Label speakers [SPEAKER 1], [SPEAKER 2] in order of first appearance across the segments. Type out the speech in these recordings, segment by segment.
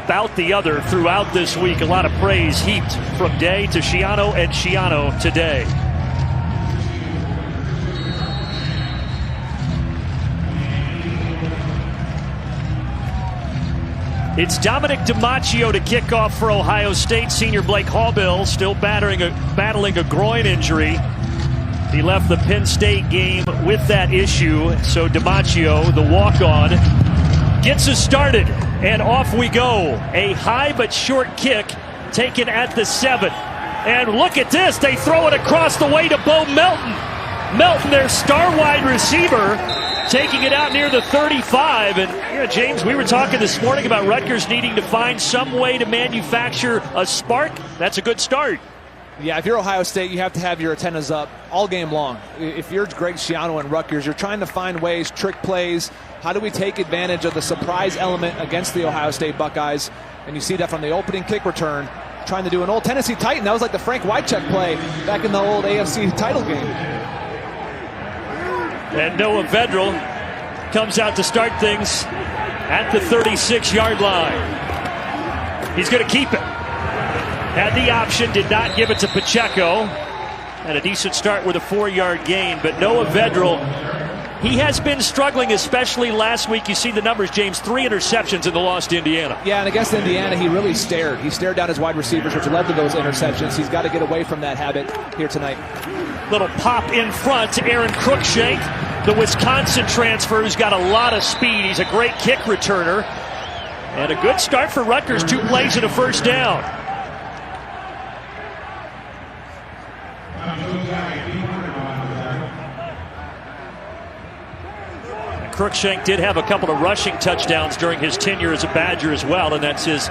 [SPEAKER 1] about the other throughout this week. A lot of praise heaped from Day to Schiano and Schiano to Day. It's Dominic DiMaccio to kick off for Ohio State. Senior Blake Hallbill still battling a groin injury. He left the Penn State game with that issue. So DiMaccio, the walk-on, gets us started. And off we go. A high but short kick taken at the 7. And look at this. They throw it across the way to Bo Melton. Melton, their star wide receiver, taking it out near the 35. And James, we were talking this morning about Rutgers needing to find some way to manufacture a spark. That's a good start.
[SPEAKER 2] Yeah, if you're Ohio State, you have to have your antennas up all game long. If you're Greg Schiano and Rutgers, you're trying to find ways, trick plays. How do we take advantage of the surprise element against the Ohio State Buckeyes? And you see that from the opening kick return, trying to do an old Tennessee Titan. That was like the Frank Wycheck play back in the old AFC title game.
[SPEAKER 1] And Noah Vedral comes out to start things at the 36-yard line. He's going to keep it. Had the option, did not give it to Pacheco. And a decent start with a 4-yard gain. But Noah Vedral, he has been struggling, especially last week. You see the numbers, James, 3 interceptions in the loss to Indiana.
[SPEAKER 2] Yeah, and against Indiana, he really stared. He stared down his wide receivers, which led to those interceptions. He's got to get away from that habit here tonight.
[SPEAKER 1] Little pop in front to Aaron Cruikshank, the Wisconsin transfer, who's got a lot of speed. He's a great kick returner. And a good start for Rutgers, 2 plays and a first down. Cruikshank did have a couple of rushing touchdowns during his tenure as a Badger as well, and that's his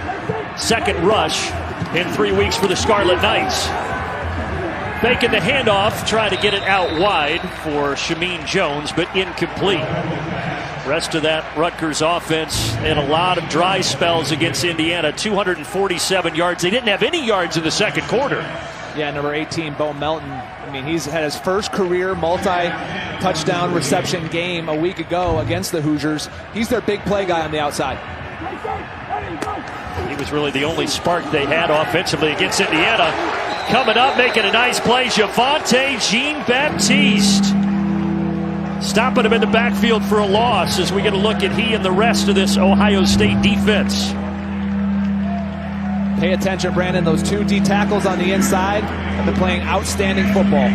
[SPEAKER 1] second rush in 3 weeks for the Scarlet Knights. Faking the handoff, trying to get it out wide for Shameen Jones, but incomplete. Rest of that Rutgers offense and a lot of dry spells against Indiana. 247 yards. They didn't have any yards in the second quarter.
[SPEAKER 2] Yeah, number 18, Bo Melton. I mean, he's had his first career multi-touchdown reception game a week ago against the Hoosiers. He's their big play guy on the outside.
[SPEAKER 1] He was really the only spark they had offensively against Indiana. Coming up, making a nice play, Javonte Jean-Baptiste. Stopping him in the backfield for a loss as we get a look at he and the rest of this Ohio State defense.
[SPEAKER 2] Pay attention, Brandon. Those 2 D tackles on the inside have been playing outstanding football.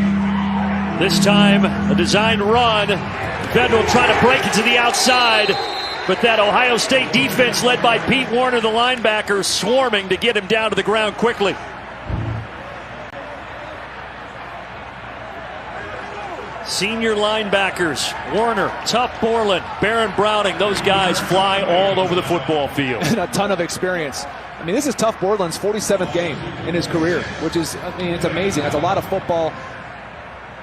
[SPEAKER 1] This time, a design run. Vedral trying to break it to the outside. But that Ohio State defense led by Pete Warner, the linebacker, swarming to get him down to the ground quickly. Senior linebackers, Warner, Tuff Borland, Baron Browning, those guys fly all over the football field.
[SPEAKER 2] And a ton of experience. I mean, this is Tuff Borland's 47th game in his career, which is, I mean, it's amazing. That's a lot of football.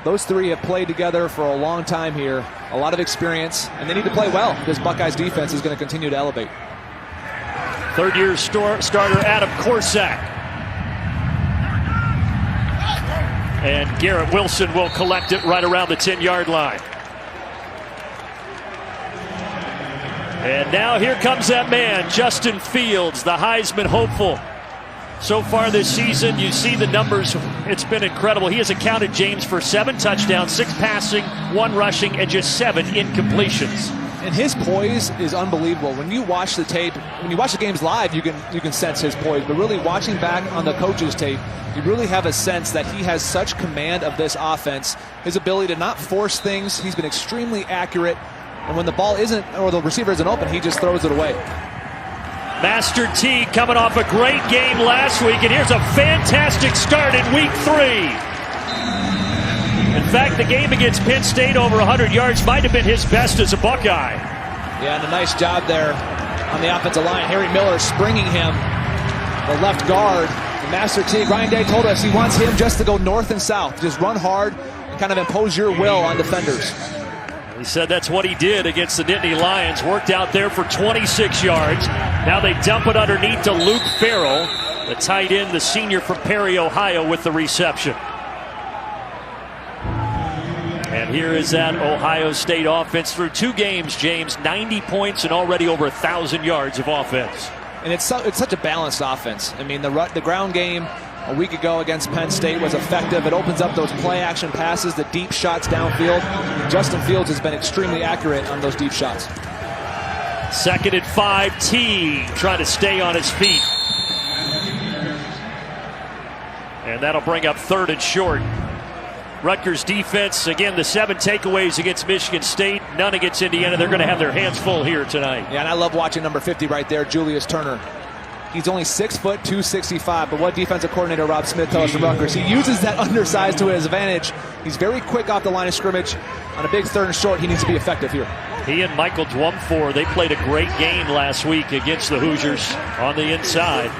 [SPEAKER 2] Those 3 have played together for a long time here. A lot of experience, and they need to play well. This Buckeyes defense is going to continue to elevate.
[SPEAKER 1] Third-year starter Adam Corsack. And Garrett Wilson will collect it right around the 10-yard line. And now here comes that man, Justin Fields, the Heisman hopeful. So far this season, you see the numbers. It's been incredible. He has accounted, James, for 7 touchdowns, 6 passing, 1 rushing, and just 7 incompletions.
[SPEAKER 2] And his poise is unbelievable. When you watch the tape, when you watch the games live, you can sense his poise. But really watching back on the coach's tape, you really have a sense that he has such command of this offense. His ability to not force things. He's been extremely accurate. And when the ball isn't, or the receiver isn't open, he just throws it away.
[SPEAKER 1] Master T coming off a great game last week, and here's a fantastic start in week 3. In fact, the game against Penn State over 100 yards might have been his best as a Buckeye.
[SPEAKER 2] Yeah, and a nice job there on the offensive line. Harry Miller springing him, the left guard. And Master T, Ryan Day told us he wants him just to go north and south, just run hard and kind of impose your will on defenders.
[SPEAKER 1] He said that's what he did against the Nittany Lions. Worked out there for 26 yards. Now they dump it underneath to Luke Farrell, the tight end, the senior from Perry, Ohio, with the reception. And here is that Ohio State offense through 2 games, James. 90 points and already over 1,000 yards of offense.
[SPEAKER 2] And it's such a balanced offense. I mean, the ground game a week ago against Penn State was effective. It opens up those play-action passes, the deep shots downfield. Justin Fields has been extremely accurate on those deep shots.
[SPEAKER 1] 2nd and 5, Teague trying to stay on his feet. And that'll bring up 3rd and short. Rutgers defense, again, the 7 takeaways against Michigan State, none against Indiana. They're going to have their hands full here tonight.
[SPEAKER 2] Yeah, and I love watching number 50 right there, Julius Turner. He's only 6 foot, 265, but what defensive coordinator Rob Smith tells us from Rutgers? He uses that undersized to his advantage. He's very quick off the line of scrimmage. On a big 3rd and short, he needs to be effective here.
[SPEAKER 1] He and Michael Dwumfor, they played a great game last week against the Hoosiers on the inside.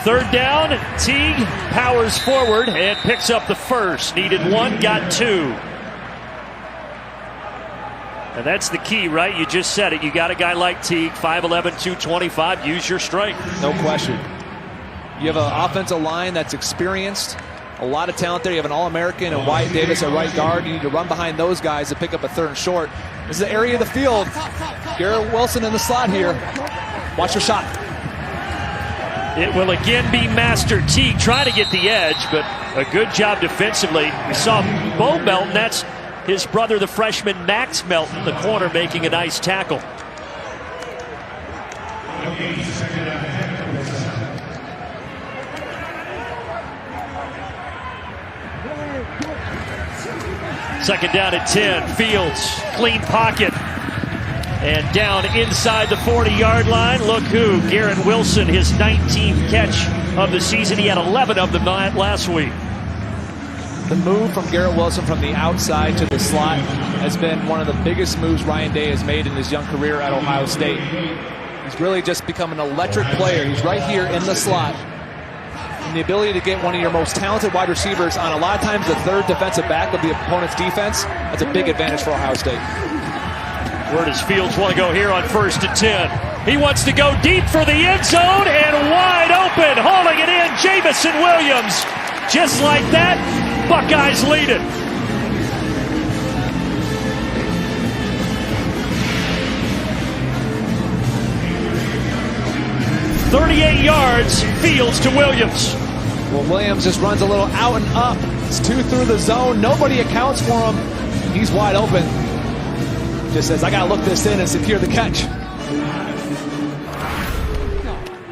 [SPEAKER 1] 3rd down, Teague powers forward and picks up the first. Needed 1, got 2. And that's the key, right? You just said it. You got a guy like Teague, 5'11", 225. Use your strength.
[SPEAKER 2] No question. You have an offensive line that's experienced. A lot of talent there. You have an All-American and Wyatt Davis at right guard. You need to run behind those guys to pick up a 3rd and short. This is the area of the field. Garrett Wilson in the slot here. Watch your shot.
[SPEAKER 1] It will again be Master Teague trying to get the edge, but a good job defensively. We saw Bo Melton, that's his brother, the freshman Max Melton, the corner, making a nice tackle. Second down at 10. Fields, clean pocket. And down inside the 40-yard line. Look who, Garrett Wilson, his 19th catch of the season. He had 11 of them last week.
[SPEAKER 2] The move from Garrett Wilson from the outside to the slot has been one of the biggest moves Ryan Day has made in his young career at Ohio State. He's really just become an electric player. He's right here in the slot. And the ability to get one of your most talented wide receivers on a lot of times the 3rd defensive back of the opponent's defense, that's a big advantage for Ohio State.
[SPEAKER 1] Where does Fields want to go here on 1st and 10? He wants to go deep for the end zone and wide open, hauling it in, Jameson Williams. Just like that, Buckeyes lead it. .38 yards, Fields to Williams.
[SPEAKER 2] Well, Williams just runs a little out and up. It's 2 through the zone. Nobody accounts for him. He's wide open. Just says, I got to look this in and secure the catch.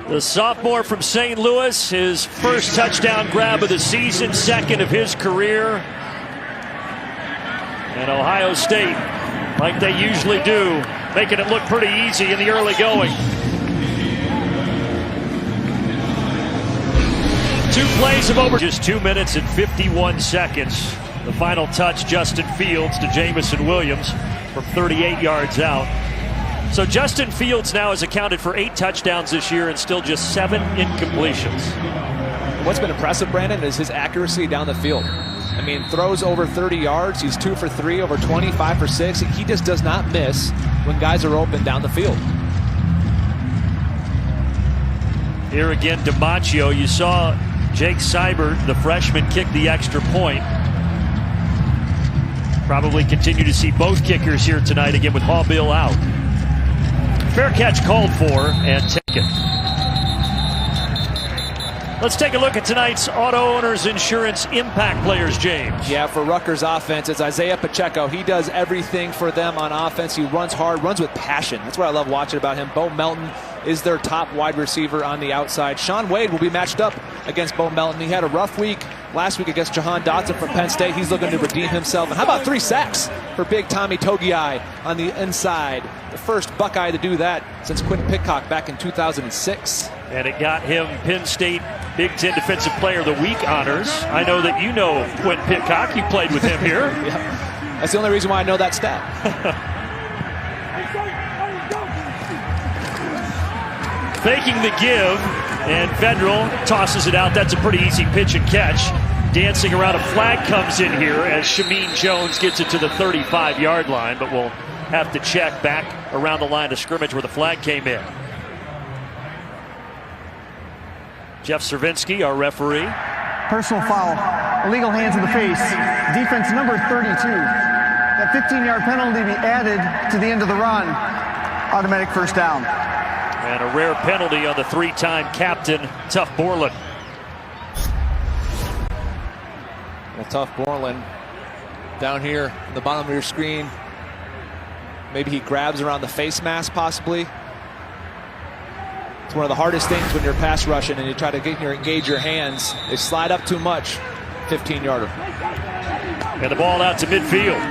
[SPEAKER 1] The sophomore from St. Louis, his first touchdown grab of the season, 2nd of his career. And Ohio State, like they usually do, making it look pretty easy in the early going. 2 plays of over just 2 minutes and 51 seconds. The final touch, Justin Fields to Jameson Williams from 38 yards out. So Justin Fields now has accounted for 8 touchdowns this year and still just 7 incompletions.
[SPEAKER 2] What's been impressive, Brandon, is his accuracy down the field. I mean, throws over 30 yards. He's 2 for 3, over 20, 5 for 6. He just does not miss when guys are open down the field.
[SPEAKER 1] Here again, DiMaccio. You saw Jake Seibert, the freshman, kick the extra point. Probably continue to see both kickers here tonight, again with Hallbill out. Fair catch called for and taken. Let's take a look at tonight's Auto Owners Insurance Impact Players, James.
[SPEAKER 2] Yeah, for Rutgers offense, it's Isaiah Pacheco. He does everything for them on offense. He runs hard, runs with passion. That's what I love watching about him. Bo Melton is their top wide receiver on the outside. Sean Wade will be matched up against Bo Melton. He had a rough week last week against Jahan Dotson from Penn State. He's looking to redeem himself. And how about 3 sacks for big Tommy Togiai on the inside? The first Buckeye to do that since Quentin Pitcock back in 2006.
[SPEAKER 1] And it got him Penn State Big Ten Defensive Player of the Week honors. I know that you know Quentin Pitcock. You played with him here.
[SPEAKER 2] Yeah. That's the only reason why I know that stat.
[SPEAKER 1] Faking the give, and Federal tosses it out. That's a pretty easy pitch and catch. Dancing around, a flag comes in here as Shameen Jones gets it to the 35-yard line, but we'll have to check back around the line of scrimmage where the flag came in. Jeff Cervinsky, our referee.
[SPEAKER 3] Personal foul, illegal hands in the face, defense number 32. That 15-yard penalty be added to the end of the run. Automatic first down.
[SPEAKER 1] And a rare penalty on the three-time captain, Tough Borland.
[SPEAKER 2] Well, Tough Borland down here in the bottom of your screen. Maybe he grabs around the face mask, possibly. It's one of the hardest things when you're pass rushing and you try to engage your hands. They slide up too much. 15-yarder.
[SPEAKER 1] And the ball out to midfield.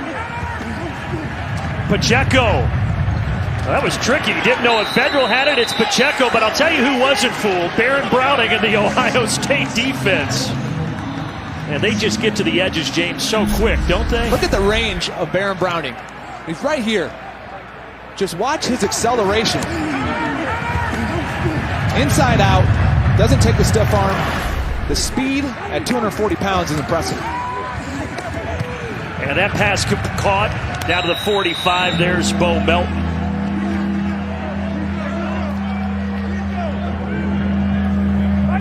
[SPEAKER 1] Pacheco. Well, that was tricky. Didn't know if Federal had it. It's Pacheco, but I'll tell you who wasn't fooled. Baron Browning and the Ohio State defense. And they just get to the edges, James, so quick, don't they?
[SPEAKER 2] Look at the range of Baron Browning. He's right here. Just watch his acceleration. Inside out. Doesn't take the stiff arm. The speed at 240 pounds is impressive.
[SPEAKER 1] And that pass caught down to the 45. There's Bo Melton.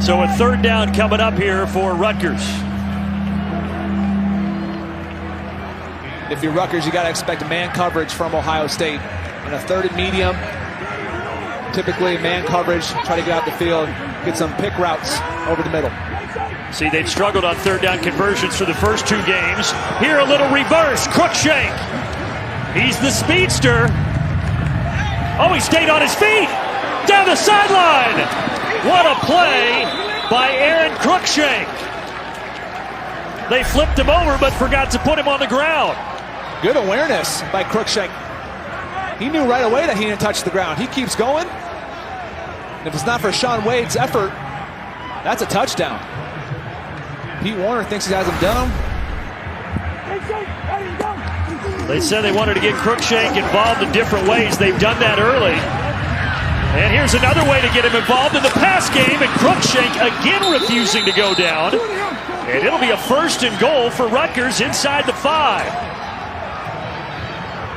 [SPEAKER 1] So a third down coming up here for Rutgers.
[SPEAKER 2] If you're Rutgers, you got to expect man coverage from Ohio State. In a third and medium, typically man coverage, try to get out the field, get some pick routes over the middle.
[SPEAKER 1] See, they've struggled on third down conversions for the first two games. Here a little reverse, Cruikshank. He's the speedster. Oh, he stayed on his feet. Down the sideline. What a play by Aaron Cruikshank. They flipped him over but forgot to put him on the ground.
[SPEAKER 2] Good awareness by Cruikshank. He knew right away that he didn't touch the ground. He keeps going. And if it's not for Shaun Wade's effort, that's a touchdown. Pete Warner thinks he has him down.
[SPEAKER 1] They said they wanted to get Cruikshank involved in different ways. They've done that early. And here's another way to get him involved in the pass game, and Cruikshank again refusing to go down. And it'll be a first and goal for Rutgers inside the 5.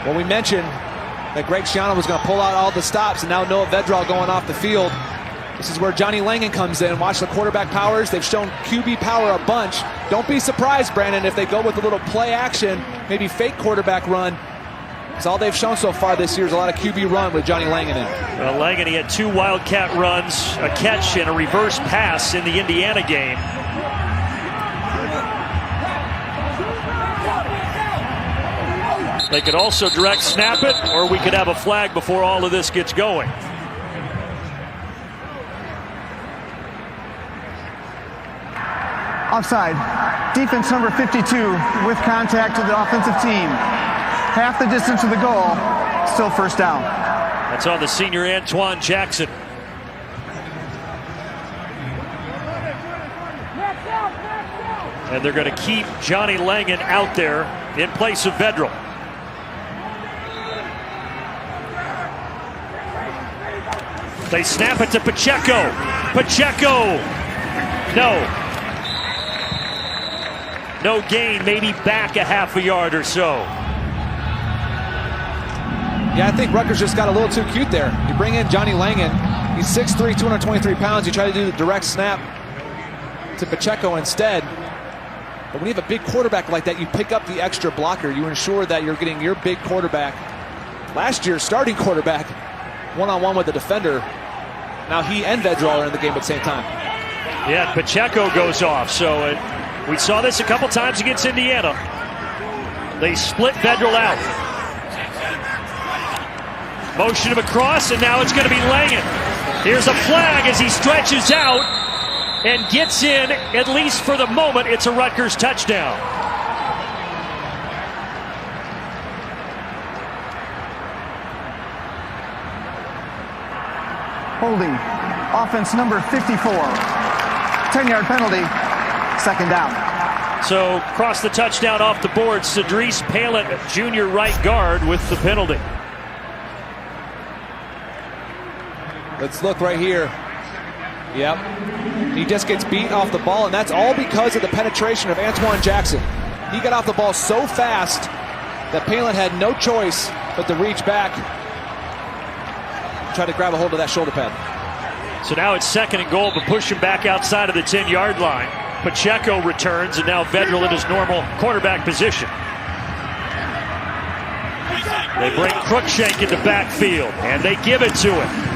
[SPEAKER 2] Well, we mentioned that Greg Schiano was going to pull out all the stops, and now Noah Vedral going off the field. This is where Johnny Langan comes in. Watch the quarterback powers. They've shown QB power a bunch. Don't be surprised, Brandon, if they go with a little play action, maybe fake quarterback run. It's all they've shown so far this year is a lot of QB run with Johnny Langan in.
[SPEAKER 1] Well, Langan, he had 2 Wildcat runs, a catch and a reverse pass in the Indiana game. They could also direct snap it, or we could have a flag before all of this gets going.
[SPEAKER 3] Offside. Defense number 52 with contact to the offensive team. Half the distance to the goal. Still first down.
[SPEAKER 1] That's on the senior Antoine Jackson. And they're going to keep Johnny Langan out there in place of Vedral. They snap it to Pacheco. Pacheco. No gain, maybe back a half a yard or so.
[SPEAKER 2] Yeah, I think Rutgers just got a little too cute there. You bring in Johnny Langan. He's 6'3", 223 pounds. You try to do the direct snap to Pacheco instead. But when you have a big quarterback like that, you pick up the extra blocker. You ensure that you're getting your big quarterback, last year's starting quarterback, one-on-one with the defender. Now he and Vedral are in the game at the same time.
[SPEAKER 1] Yeah, Pacheco goes off. So we saw this a couple times against Indiana. They split Vedral out. Motion him across, and now it's going to be Langan. Here's a flag as he stretches out and gets in, at least for the moment. It's a Rutgers touchdown.
[SPEAKER 3] Holding. Offense number 54. 10-yard penalty. Second down.
[SPEAKER 1] So cross the touchdown off the board. Cedrice Palin, junior right guard, with the penalty.
[SPEAKER 2] Let's look right here. Yep. He just gets beat off the ball, and that's all because of the penetration of Antoine Jackson. He got off the ball so fast that Palin had no choice but to reach back, try to grab a hold of that shoulder pad.
[SPEAKER 1] So now it's second and goal, but push him back outside of the 10-yard line. Pacheco returns, and now Vedral in his normal quarterback position. They bring Cruikshank into backfield, and they give it to him.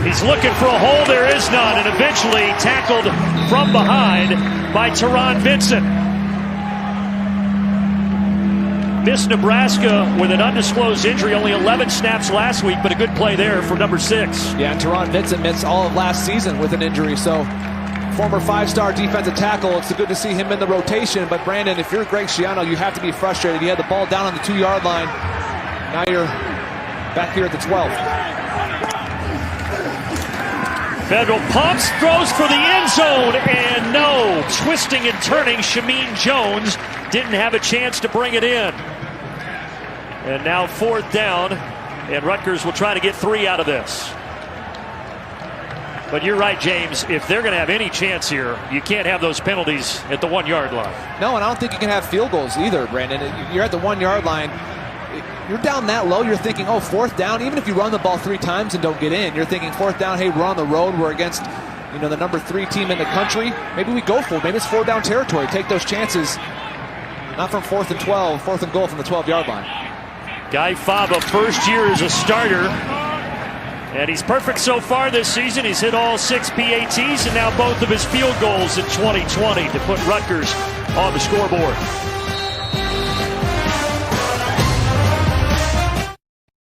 [SPEAKER 1] He's looking for a hole. There is none, and eventually tackled from behind by Teron Vincent. Missed Nebraska with an undisclosed injury, only 11 snaps last week, but a good play there for number 6.
[SPEAKER 2] Yeah, and Teron Vincent missed all of last season with an injury, so former 5-star defensive tackle, it's good to see him in the rotation. But Brandon, if you're Greg Schiano, you have to be frustrated. You had the ball down on the 2-yard line. Now you're back here at the 12.
[SPEAKER 1] Federal pumps, throws for the end zone, and no. Twisting and turning, Shameen Jones didn't have a chance to bring it in. And now 4th down, and Rutgers will try to get 3 out of this. But you're right, James. If they're going to have any chance here, you can't have those penalties at the 1-yard line.
[SPEAKER 2] No, and I don't think you can have field goals either, Brandon. You're at the 1-yard line. You're down that low. You're thinking, oh, 4th down. Even if you run the ball 3 times and don't get in, you're thinking 4th down. Hey, we're on the road. We're against, the number 3 team in the country. Maybe we go for it. Maybe it's 4-down territory. Take those chances. Not from 4th and 12. 4th and goal from the 12-yard line.
[SPEAKER 1] Guy Fava, first year as a starter. And he's perfect so far this season. He's hit all 6 PATs and now both of his field goals in 2020 to put Rutgers on the scoreboard.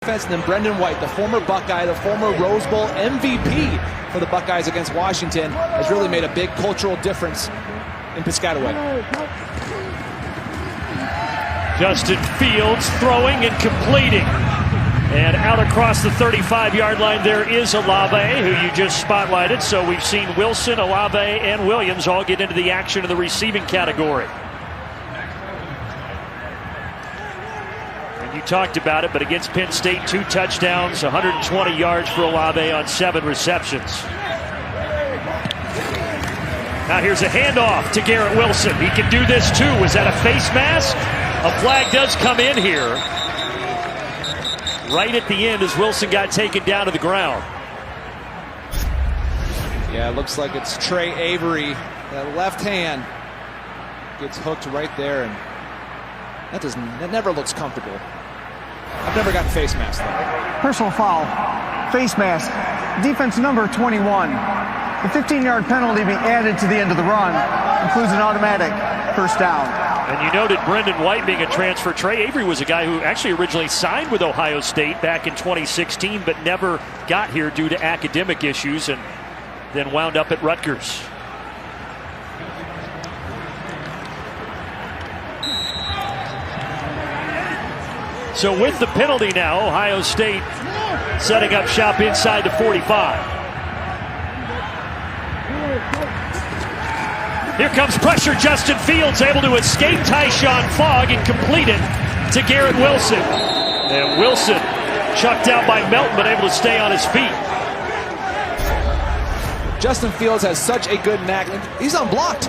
[SPEAKER 2] And then Brendan White, the former Buckeye, the former Rose Bowl MVP for the Buckeyes against Washington, has really made a big cultural difference in Piscataway.
[SPEAKER 1] Justin Fields throwing and completing. And out across the 35-yard line, there is Olave, who you just spotlighted. So we've seen Wilson, Olave, and Williams all get into the action in the receiving category. And you talked about it, but against Penn State, 2 touchdowns, 120 yards for Olave on 7 receptions. Now here's a handoff to Garrett Wilson. He can do this too. Was that a face mask? A flag does come in here. Right at the end as Wilson got taken down to the ground.
[SPEAKER 2] Yeah, it looks like it's Trey Avery. That left hand gets hooked right there, and that never looks comfortable. I've never gotten face mask though.
[SPEAKER 3] Personal foul. Face mask. Defense number 21. The 15-yard penalty be added to the end of the run. Includes an automatic 1st down.
[SPEAKER 1] And you noted Brendan White being a transfer. Trey Avery was a guy who actually originally signed with Ohio State back in 2016, but never got here due to academic issues and then wound up at Rutgers. So with the penalty now, Ohio State setting up shop inside the 45. Here comes pressure. Justin Fields able to escape Tyshawn Fogg and complete it to Garrett Wilson. And Wilson chucked out by Melton, but able to stay on his feet.
[SPEAKER 2] Justin Fields has such a good knack. He's unblocked.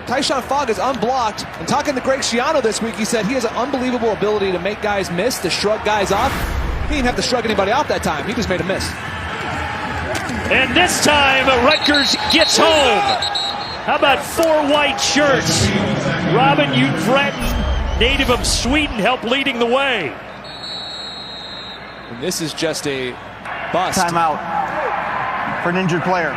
[SPEAKER 2] Tyshawn Fogg is unblocked. And talking to Greg Schiano this week, he said he has an unbelievable ability to make guys miss, to shrug guys off. He didn't have to shrug anybody off that time. He just made a miss.
[SPEAKER 1] And this time, Rutgers gets home. How about 4 white shirts? Robin Utvretten, native of Sweden, helped leading the way.
[SPEAKER 2] And this is just a bust.
[SPEAKER 3] Timeout for an injured player.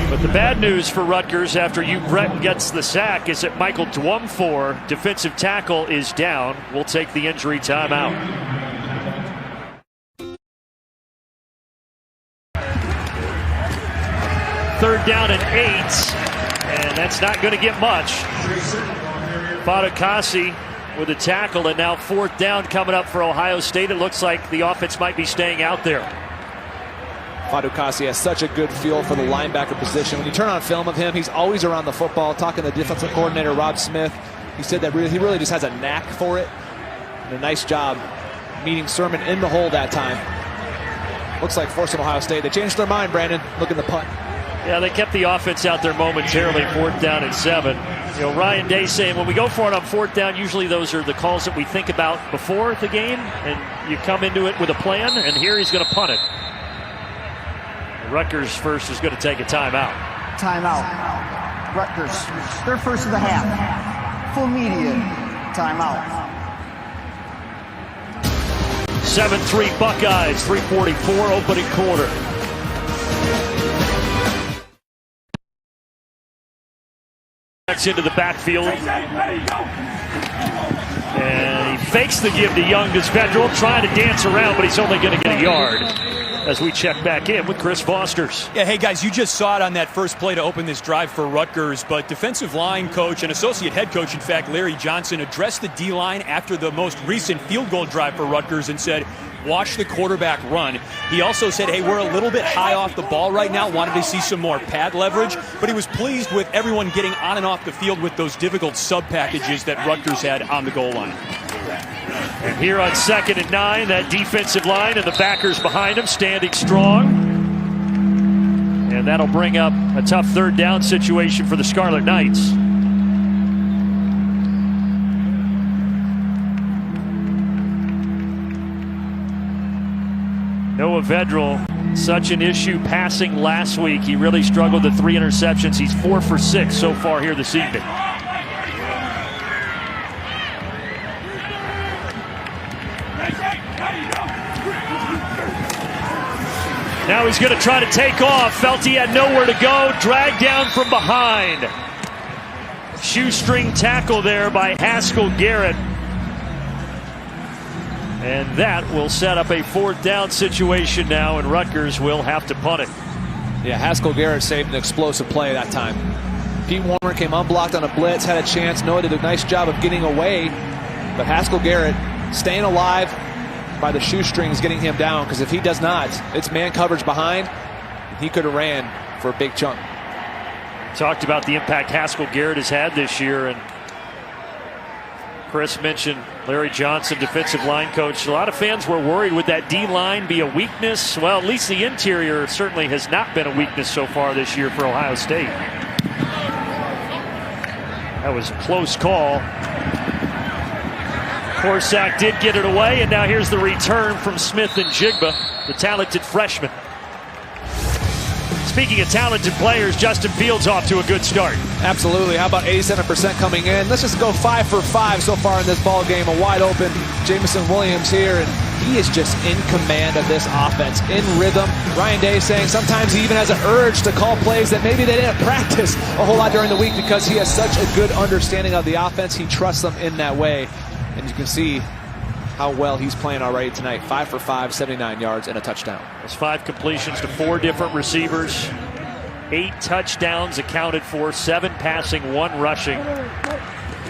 [SPEAKER 1] But the bad news for Rutgers after Utvretten gets the sack is that Michael Dwumfor, defensive tackle, is down. We'll take the injury timeout. Third down and 8, and that's not going to get much. Fadukasi with a tackle, and now 4th down coming up for Ohio State. It looks like the offense might be staying out there.
[SPEAKER 2] Fadukasi has such a good feel for the linebacker position. When you turn on film of him, he's always around the football. Talking to defensive coordinator Rob Smith, he said that he really just has a knack for it. And a nice job meeting Sermon in the hole that time. Looks like forcing Ohio State. They changed their mind, Brandon. Look at the punt.
[SPEAKER 1] Yeah, they kept the offense out there momentarily. 4th down and 7. Ryan Day saying when we go for it on 4th down, usually those are the calls that we think about before the game, and you come into it with a plan, and here he's going to punt it. Rutgers first is going to take a timeout.
[SPEAKER 3] Timeout. Rutgers, their first of the half. Full media timeout.
[SPEAKER 1] 7-3 Buckeyes, 3:44 opening quarter. Into the backfield. And he fakes the give to Young as Federal, trying to dance around, but he's only going to get a yard. As we check back in with Chris Fosters.
[SPEAKER 4] Yeah, hey guys, you just saw it on that first play to open this drive for Rutgers, but defensive line coach and associate head coach, in fact, Larry Johnson, addressed the D-line after the most recent field goal drive for Rutgers and said, watch the quarterback run. He also said, hey, we're a little bit high off the ball right now, wanted to see some more pad leverage, but he was pleased with everyone getting on and off the field with those difficult sub packages that Rutgers had on the goal line.
[SPEAKER 1] And here on 2nd and 9, that defensive line and the backers behind him standing strong. And that'll bring up a tough third down situation for the Scarlet Knights. Noah Vedral, such an issue passing last week. He really struggled with 3 interceptions. He's 4 for 6 so far here this evening. Now he's going to try to take off. Felt he had nowhere to go. Dragged down from behind. Shoestring tackle there by Haskell Garrett. And that will set up a 4th down situation now, and Rutgers will have to punt it.
[SPEAKER 2] Yeah, Haskell Garrett saved an explosive play that time. Pete Warner came unblocked on a blitz, had a chance. Noah did a nice job of getting away, but Haskell Garrett staying alive by the shoestrings, getting him down, because if he does not, it's man coverage behind. He could have ran for a big chunk.
[SPEAKER 1] Talked about the impact Haskell Garrett has had this year, and Chris mentioned Larry Johnson, defensive line coach. A lot of fans were worried, would that D-line be a weakness? Well, at least the interior certainly has not been a weakness so far this year for Ohio State. That was a close call. Corsack did get it away, and now here's the return from Smith and Jigba, the talented freshman. Speaking of talented players, Justin Fields off to a good start.
[SPEAKER 2] Absolutely. How about 87% coming in? Let's just go 5 for 5 so far in this ball game. A wide open Jamison Williams here, and he is just in command of this offense, in rhythm. Ryan Day saying sometimes he even has an urge to call plays that maybe they didn't practice a whole lot during the week because he has such a good understanding of the offense. He trusts them in that way, and you can see how well he's playing already tonight. 5 for 5, 79 yards, and a touchdown.
[SPEAKER 1] That's 5 completions to 4 different receivers. 8 touchdowns accounted for, 7 passing, 1 rushing.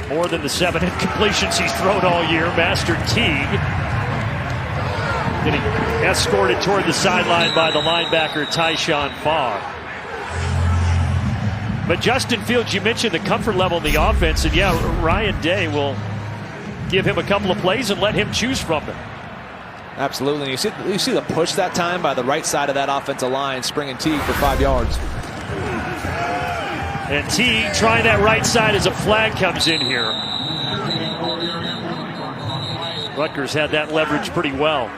[SPEAKER 1] More than the 7 incompletions he's thrown all year. Master Teague getting escorted toward the sideline by the linebacker Tyshawn Farr. But Justin Fields, you mentioned the comfort level in the offense, and yeah, Ryan Day will give him a couple of plays and let him choose from them.
[SPEAKER 2] Absolutely. You see the push that time by the right side of that offensive line, springing Teague for 5 yards.
[SPEAKER 1] And Teague trying that right side as a flag comes in here. Rutgers had that leverage pretty well.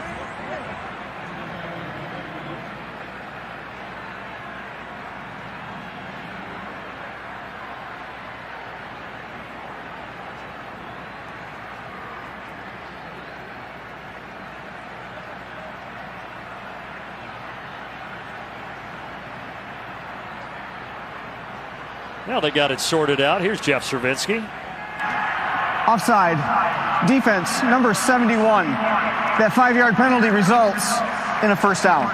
[SPEAKER 1] Now they got it sorted out. Here's Jeff Cervinsky.
[SPEAKER 3] Offside. Defense, number 71. That 5-yard penalty results in a 1st down.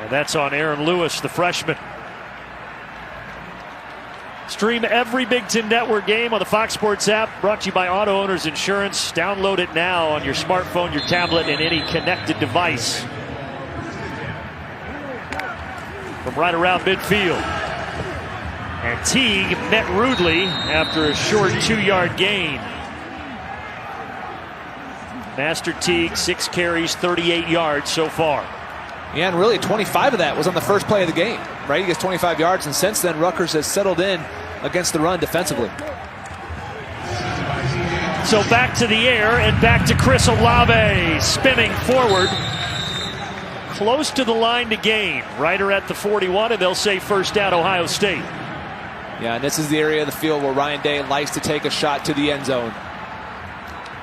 [SPEAKER 1] And that's on Aaron Lewis, the freshman. Stream every Big Ten Network game on the Fox Sports app, brought to you by Auto Owners Insurance. Download it now on your smartphone, your tablet, and any connected device. From right around midfield. And Teague met rudely after a short 2-yard gain. Master Teague, 6 carries, 38 yards so far.
[SPEAKER 2] Yeah, and really 25 of that was on the first play of the game, right? He gets 25 yards, and since then Rutgers has settled in against the run defensively.
[SPEAKER 1] So back to the air and back to Chris Olave, spinning forward. Close to the line to gain, right at the 41, and they'll say 1st down Ohio State.
[SPEAKER 2] Yeah, and this is the area of the field where Ryan Day likes to take a shot to the end zone.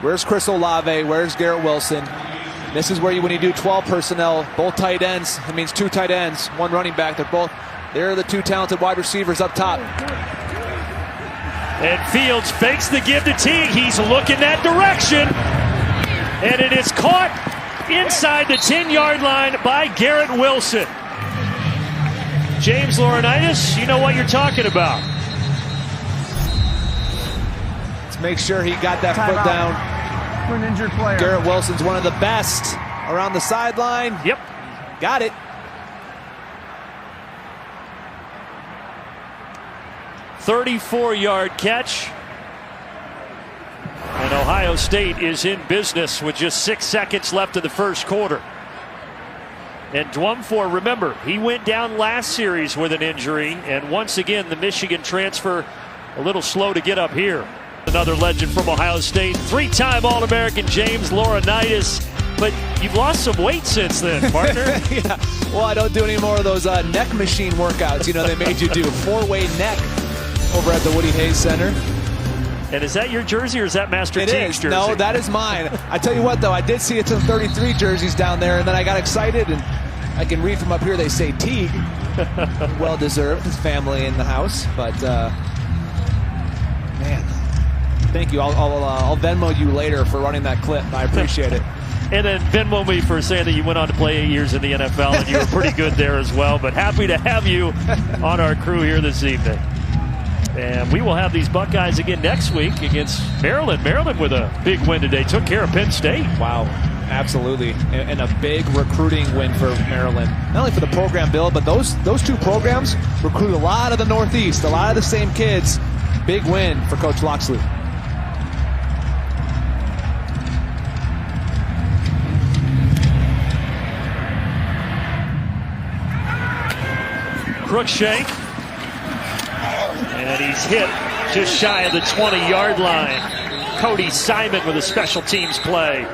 [SPEAKER 2] Where's Chris Olave? Where's Garrett Wilson? This is where when you do 12 personnel, both tight ends, it means 2 tight ends, 1 running back. They're the 2 talented wide receivers up top.
[SPEAKER 1] And Fields fakes the give to Teague. He's looking that direction. And it is caught inside the 10-yard line by Garrett Wilson. James Laurinaitis, you know what you're talking about.
[SPEAKER 2] Let's make sure he got that foot down.
[SPEAKER 3] For an injured player.
[SPEAKER 2] Garrett Wilson's one of the best around the sideline.
[SPEAKER 1] Yep.
[SPEAKER 2] Got it.
[SPEAKER 1] 34-yard catch. And Ohio State is in business with just 6 seconds left of the first quarter. And Dwumfor, remember, he went down last series with an injury. And once again, the Michigan transfer a little slow to get up here. Another legend from Ohio State, 3-time All-American James Laurinaitis. But you've lost some weight since then, partner.
[SPEAKER 2] Yeah. Well, I don't do any more of those neck machine workouts, they made you do. 4-way neck over at the Woody Hayes Center.
[SPEAKER 1] And is that your jersey or is that Master
[SPEAKER 2] It
[SPEAKER 1] Teague's
[SPEAKER 2] is.
[SPEAKER 1] jersey?
[SPEAKER 2] No, that is mine. I tell you what, though, I did see it's in 33 jerseys down there, and then I got excited, and I can read from up here, they say Teague. Well-deserved, his family in the house, but, man, thank you. I'll Venmo you later for running that clip. I appreciate it.
[SPEAKER 1] And then Venmo me for saying that you went on to play 8 years in the NFL, and you were pretty good there as well. But happy to have you on our crew here this evening. And we will have these Buckeyes again next week against Maryland. Maryland with a big win today. Took care of Penn State.
[SPEAKER 2] Wow, absolutely. And a big recruiting win for Maryland. Not only for the program build, but those 2 programs recruit a lot of the Northeast, a lot of the same kids. Big win for Coach Loxley.
[SPEAKER 1] Crookshank. And he's hit just shy of the 20-yard line. Cody Simon with a special teams play.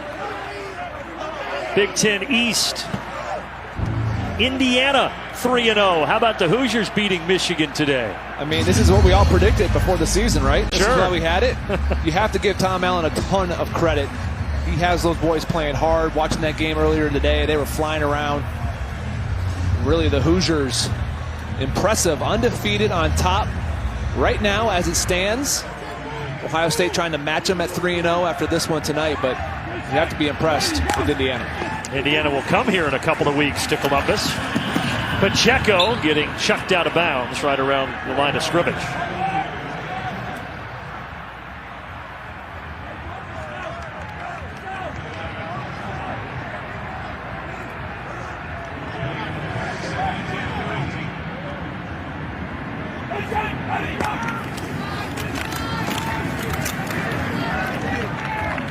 [SPEAKER 1] Big Ten East. Indiana 3-0. How about the Hoosiers beating Michigan today?
[SPEAKER 2] I mean, this is what we all predicted before the season, right? This
[SPEAKER 1] Sure.
[SPEAKER 2] is why we had it. You have to give Tom Allen a ton of credit. He has those boys playing hard. Watching that game earlier today, they were flying around. Really, the Hoosiers, impressive, undefeated on top. Right now, as it stands, Ohio State trying to match them at 3-0 after this one tonight, but you have to be impressed with Indiana.
[SPEAKER 1] Indiana will come here in a couple of weeks to Columbus. Pacheco getting chucked out of bounds right around the line of scrimmage.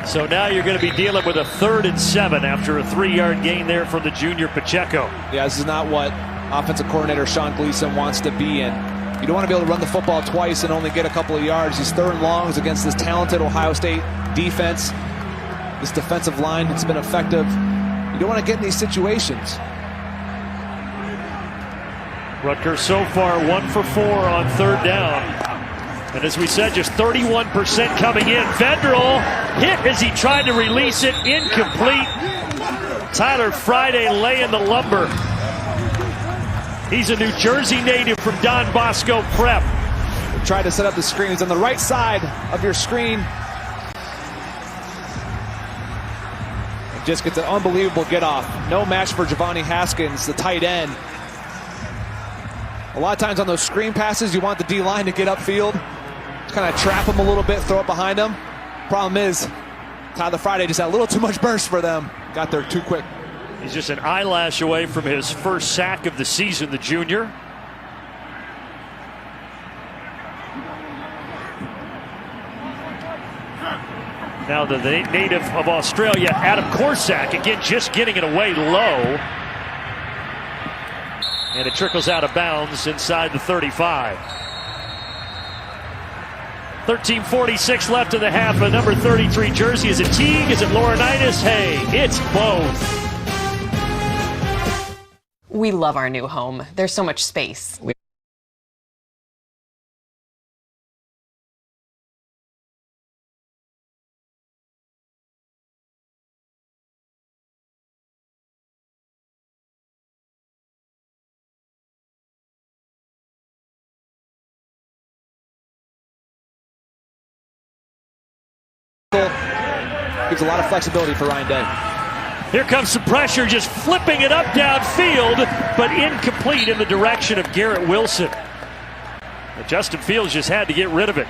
[SPEAKER 1] So now you're going to be dealing with a 3rd and 7 after a 3-yard gain there from the junior Pacheco.
[SPEAKER 2] Yeah, this is not what offensive coordinator Sean Gleason wants to be in. You don't want to be able to run the football twice and only get a couple of yards. These 3rd and longs against this talented Ohio State defense, this defensive line that's been effective. You don't want to get in these situations.
[SPEAKER 1] Rutgers so far 1 for 4 on 3rd down. And as we said, just 31% coming in. Vanderl hit as he tried to release it. Incomplete. Tyler Friday laying the lumber. He's a New Jersey native from Don Bosco Prep.
[SPEAKER 2] Tried to set up the screen. He's on the right side of your screen. Just gets an unbelievable get off. No match for Giovanni Haskins, the tight end. A lot of times on those screen passes, you want the D-line to get upfield. Kind of trap them a little bit, throw it behind them. Problem is, Tyler Friday just had a little too much burst for them. Got there too quick.
[SPEAKER 1] He's just an eyelash away from his first sack of the season, the junior. Now the native of Australia, Adam Corsack, again just getting it away low. And it trickles out of bounds inside the 35. 13:46 left in the half. A number 33 jersey. Is it Teague? Is it Laurinaitis? Hey, it's both.
[SPEAKER 5] We love our new home. There's so much space.
[SPEAKER 2] Gives a lot of flexibility for Ryan Day.
[SPEAKER 1] Here comes some pressure, just flipping it up downfield, but incomplete in the direction of Garrett Wilson. But Justin Fields just had to get rid of it.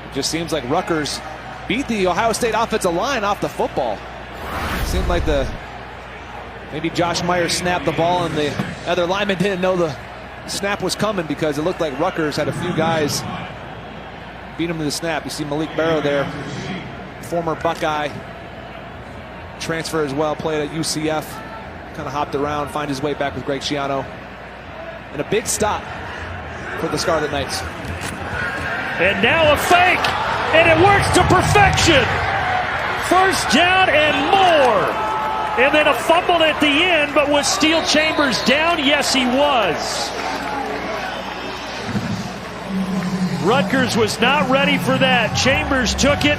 [SPEAKER 2] It just seems like Rutgers beat the Ohio State offensive line off the football. It seemed like maybe Josh Myers snapped the ball and the other lineman didn't know the snap was coming, because it looked like Rutgers had a few guys beat him to the snap. You see Malik Barrow there, former Buckeye, transfer as well, played at UCF, kind of hopped around, find his way back with Greg Schiano. And a big stop for the Scarlet Knights.
[SPEAKER 1] And now a fake, and it works to perfection. First down and more. And then a fumble at the end, but was Steel Chambers down? Yes, he was. Rutgers was not ready for that. Chambers took it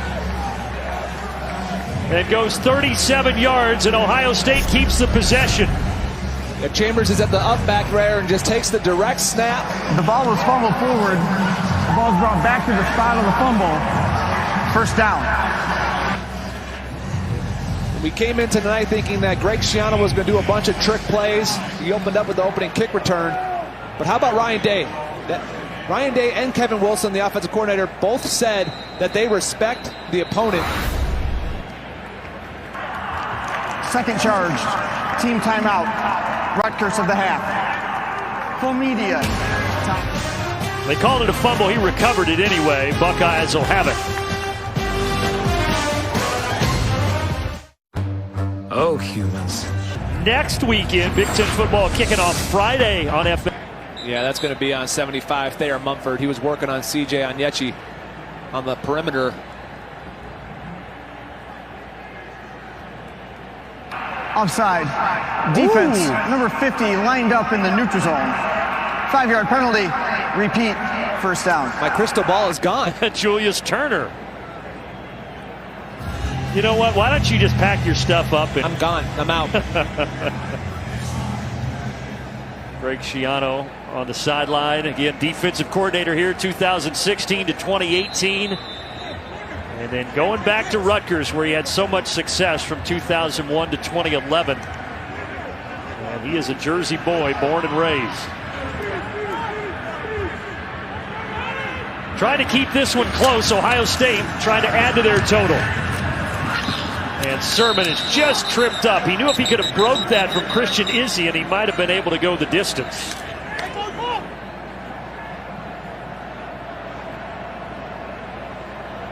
[SPEAKER 1] and goes 37 yards, and Ohio State keeps the possession.
[SPEAKER 2] Yeah, Chambers is at the up back there and just takes the direct snap.
[SPEAKER 3] The ball was fumbled forward. The ball's brought back to the spot of the fumble. First down.
[SPEAKER 2] We came in tonight thinking that Greg Schiano was going to do a bunch of trick plays. He opened up with the opening kick return. But how about Ryan Day? Ryan Day and Kevin Wilson, the offensive coordinator, both said that they respect the opponent.
[SPEAKER 3] Second charge. Team timeout. Rutgers of the half. Full media.
[SPEAKER 1] They called it a fumble. He recovered it anyway. Buckeyes will have it.
[SPEAKER 6] Oh, humans.
[SPEAKER 1] Next weekend, Big Ten football kicking off Friday on FM.
[SPEAKER 2] Yeah, that's going to be on 75. Thayer Mumford. He was working on CJ Onyechi on the perimeter.
[SPEAKER 3] Offside. Defense. Ooh. Number 50 lined up in the neutral zone. 5-yard penalty. Repeat. First down.
[SPEAKER 2] My crystal ball is gone.
[SPEAKER 1] Julius Turner. You know what? Why don't you just pack your stuff up? And
[SPEAKER 2] I'm gone. I'm out.
[SPEAKER 1] Greg Schiano on the sideline. Again, defensive coordinator here, 2016 to 2018. And then going back to Rutgers, where he had so much success from 2001 to 2011. And he is a Jersey boy, born and raised. Trying to keep this one close. Ohio State trying to add to their total. And Sermon is just tripped up. He knew if he could have broke that from Christian Izzy, and he might have been able to go the distance.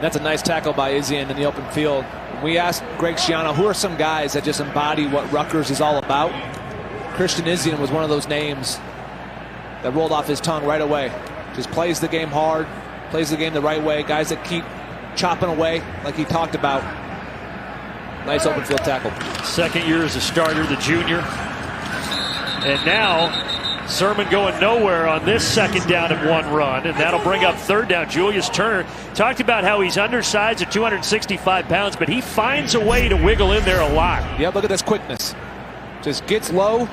[SPEAKER 2] That's a nice tackle by Izzy in the open field. We asked Greg Schiano, who are some guys that just embody what Rutgers is all about? Christian Izzy was one of those names that rolled off his tongue right away. Just plays the game hard, plays the game the right way. Guys that keep chopping away like he talked about. Nice open field tackle.
[SPEAKER 1] Second year as a starter, the junior. And now Sermon going nowhere on this second down and one run, and that'll bring up third down. Julius Turner talked about how he's undersized at 265 pounds, but he finds a way to wiggle in there a lot.
[SPEAKER 2] Yeah, look at this quickness. Just gets low,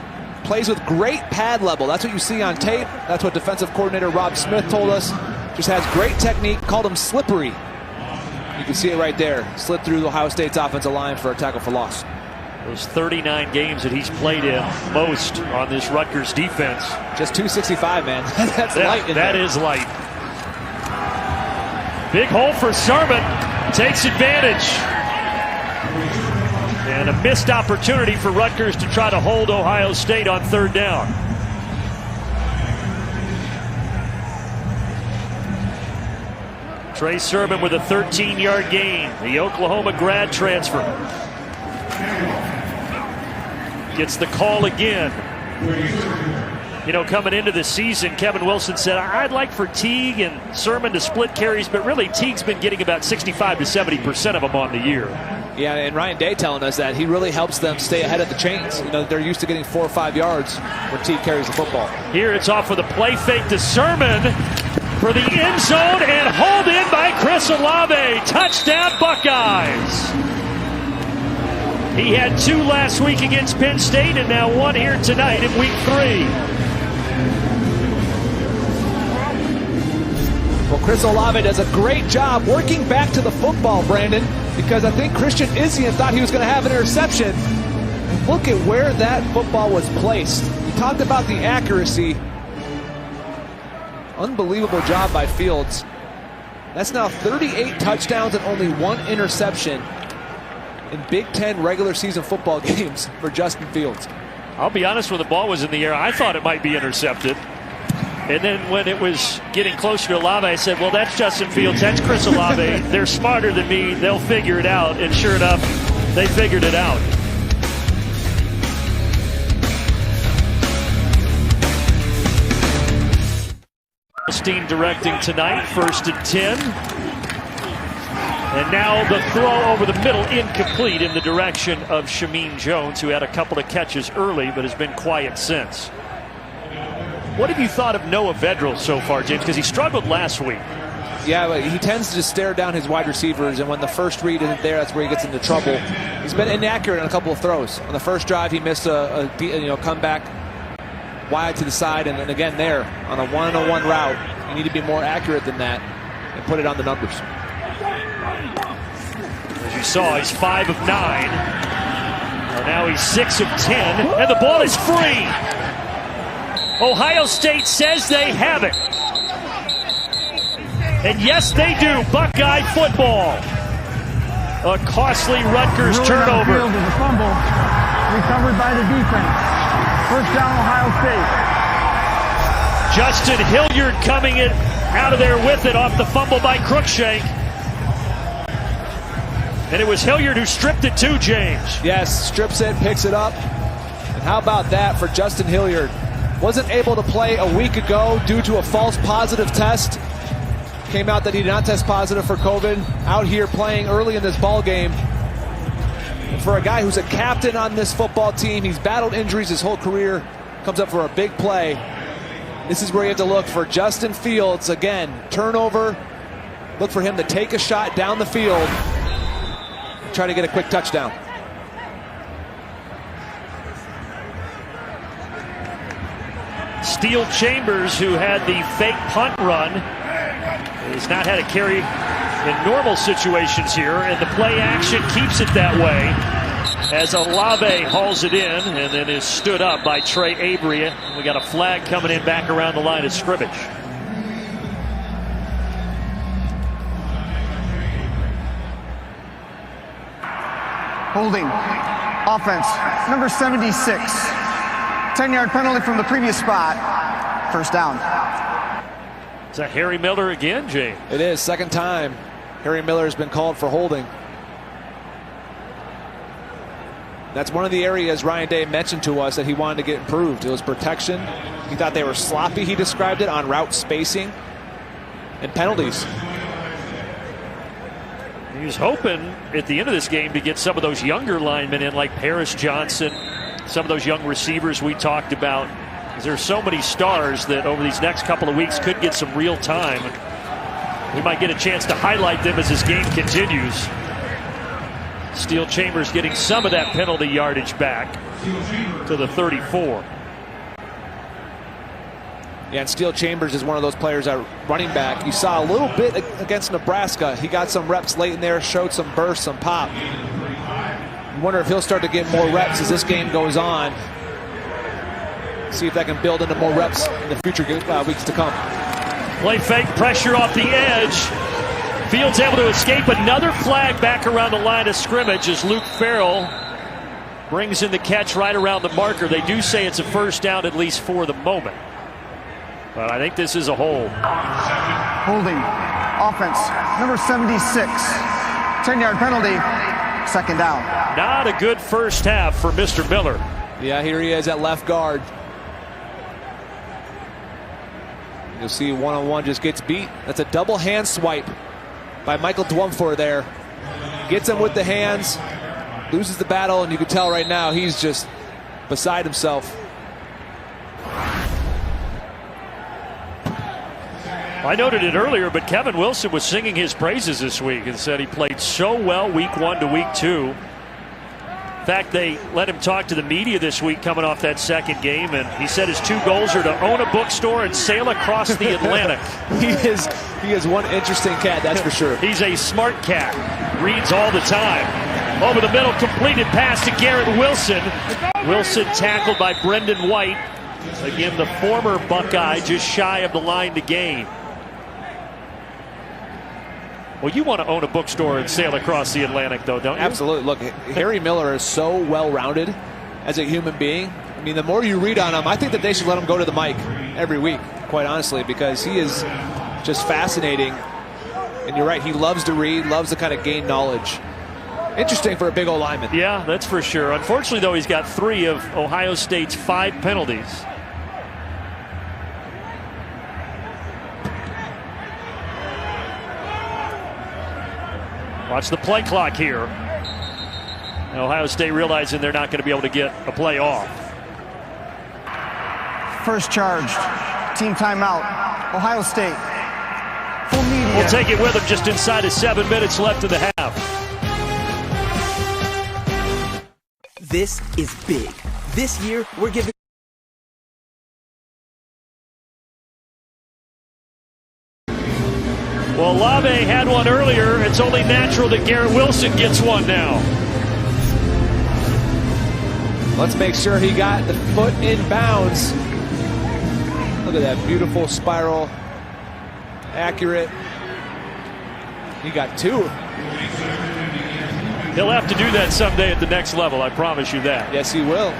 [SPEAKER 2] plays with great pad level. That's what you see on tape. That's what defensive coordinator Rob Smith told us. Just has great technique, called him slippery. You can see it right there. Slid through Ohio State's offensive line for a tackle for loss.
[SPEAKER 1] Those 39 games that he's played in, most on this Rutgers defense.
[SPEAKER 2] Just 265, man. That's light in
[SPEAKER 1] that
[SPEAKER 2] there.
[SPEAKER 1] Is light. Big hole for Sermon. Takes advantage. And a missed opportunity for Rutgers to try to hold Ohio State on third down. Trey Sermon with a 13-yard gain. The Oklahoma grad transfer. Gets the call again. You know, coming into the season, Kevin Wilson said, I'd like for Teague and Sermon to split carries, but really Teague's been getting about 65 to 70% of them on the year.
[SPEAKER 2] Yeah, and Ryan Day telling us that he really helps them stay ahead of the chains. You know, they're used to getting 4 or 5 yards when Teague carries the football. Here
[SPEAKER 1] it's off with a play fake to Sermon for the end zone and hauled in by Chris Olave. Touchdown Buckeyes. He had 2 last week against Penn State and now 1 here tonight in week 3.
[SPEAKER 2] Well, Chris Olave does a great job working back to the football, Brandon, because I think Christian Izzian thought he was going to have an interception. Look at where that football was placed. We talked about the accuracy. Unbelievable job by Fields. That's now 38 touchdowns and only 1 interception in Big Ten regular season football games for Justin Fields.
[SPEAKER 1] I'll be honest, when the ball was in the air, I thought it might be intercepted. And then when it was getting closer to Olave, I said, well, that's Justin Fields. That's Chris Olave. They're smarter than me. They'll figure it out. And sure enough, they figured it out. Stein directing tonight, 1st and 10. And now the throw over the middle, incomplete, in the direction of Shameen Jones, who had a couple of catches early but has been quiet since. What have you thought of Noah Vedral so far, James? Because he struggled last week.
[SPEAKER 2] Yeah, but he tends to just stare down his wide receivers, and when the first read isn't there, that's where he gets into trouble. He's been inaccurate on a couple of throws. On the first drive, he missed a comeback wide to the side, and then again there on a one-on-one route. You need to be more accurate than that and put it on the numbers.
[SPEAKER 1] As you saw, he's 5 of 9. Well, now he's 6 of 10, and the ball is free. Ohio State says they have it. And yes, they do. Buckeye football. A costly Rutgers turnover.
[SPEAKER 3] Field is a fumble recovered by the defense. First down, Ohio State.
[SPEAKER 1] Justin Hilliard coming out of there with it off the fumble by Cruikshank. And it was Hilliard who stripped it too, James.
[SPEAKER 2] Yes, strips it, picks it up. And how about that for Justin Hilliard? Wasn't able to play a week ago due to a false positive test. Came out that he did not test positive for COVID. Out here playing early in this ball game. And for a guy who's a captain on this football team, he's battled injuries his whole career, comes up for a big play. This is where you have to look for Justin Fields. Again, turnover. Look for him to take a shot down the field. Try to get a quick touchdown.
[SPEAKER 1] Steele Chambers, who had the fake punt run, has not had a carry in normal situations here, and the play action keeps it that way as Olave hauls it in and then is stood up by Trey Avery. We got a flag coming in back around the line of scrimmage.
[SPEAKER 3] Holding. Offense. Number 76. 10-yard penalty from the previous spot. First down.
[SPEAKER 1] Is that Harry Miller again, James?
[SPEAKER 2] It is. Second time Harry Miller has been called for holding. That's one of the areas Ryan Day mentioned to us that he wanted to get improved. It was protection. He thought they were sloppy, he described it, on route spacing and penalties.
[SPEAKER 1] He was hoping at the end of this game to get some of those younger linemen in, like Paris Johnson, some of those young receivers we talked about. There's so many stars that over these next couple of weeks could get some real time. We might get a chance to highlight them as this game continues. Steele Chambers getting some of that penalty yardage back to the 34.
[SPEAKER 2] Yeah, and Steele Chambers is one of those players at running back. You saw a little bit against Nebraska. He got some reps late in there, showed some burst, some pop. I wonder if he'll start to get more reps as this game goes on. See if that can build into more reps in the future weeks to come.
[SPEAKER 1] Play fake, pressure off the edge. Fields able to escape. Another flag back around the line of scrimmage as Luke Farrell brings in the catch right around the marker. They do say it's a first down, at least for the moment. But I think this is a hold.
[SPEAKER 3] Holding. Offense. Number 76. 10-yard penalty. Second down.
[SPEAKER 1] Not a good first half for Mr. Miller.
[SPEAKER 2] Yeah, here he is at left guard. You'll see one-on-one just gets beat. That's a double hand swipe by Michael Dwumfor there. Gets him with the hands, loses the battle, and you can tell right now he's just beside himself.
[SPEAKER 1] I noted it earlier, but Kevin Wilson was singing his praises this week and said he played so well week 1 to week 2. In fact, they let him talk to the media this week coming off that second game, and he said his 2 goals are to own a bookstore and sail across the Atlantic.
[SPEAKER 2] He is He is one interesting cat, that's for sure.
[SPEAKER 1] He's a smart cat. Reads all the time. Over the middle, completed pass to Garrett Wilson. Wilson tackled by Brendan White. Again, the former Buckeye just shy of the line to gain. Well, you want to own a bookstore and sail across the Atlantic, though, don't you?
[SPEAKER 2] Absolutely. Look, Harry Miller is so well-rounded as a human being. I mean, the more you read on him, I think that they should let him go to the mic every week, quite honestly, because he is just fascinating. And you're right, he loves to read, loves to kind of gain knowledge. Interesting for a big old lineman.
[SPEAKER 1] Yeah, that's for sure. Unfortunately, though, he's got 3 of Ohio State's 5 penalties. Watch the play clock here. And Ohio State realizing they're not going to be able to get a play off.
[SPEAKER 3] First charged. Team timeout. Ohio State. Full media.
[SPEAKER 1] We'll take it with them just inside of 7 minutes left in the half.
[SPEAKER 7] This is big. This year, we're giving...
[SPEAKER 1] Well, Olave had one earlier. It's only natural that Garrett Wilson gets one now.
[SPEAKER 2] Let's make sure he got the foot in bounds. Look at that beautiful spiral. Accurate. He got 2.
[SPEAKER 1] He'll have to do that someday at the next level, I promise you that.
[SPEAKER 2] Yes, he will.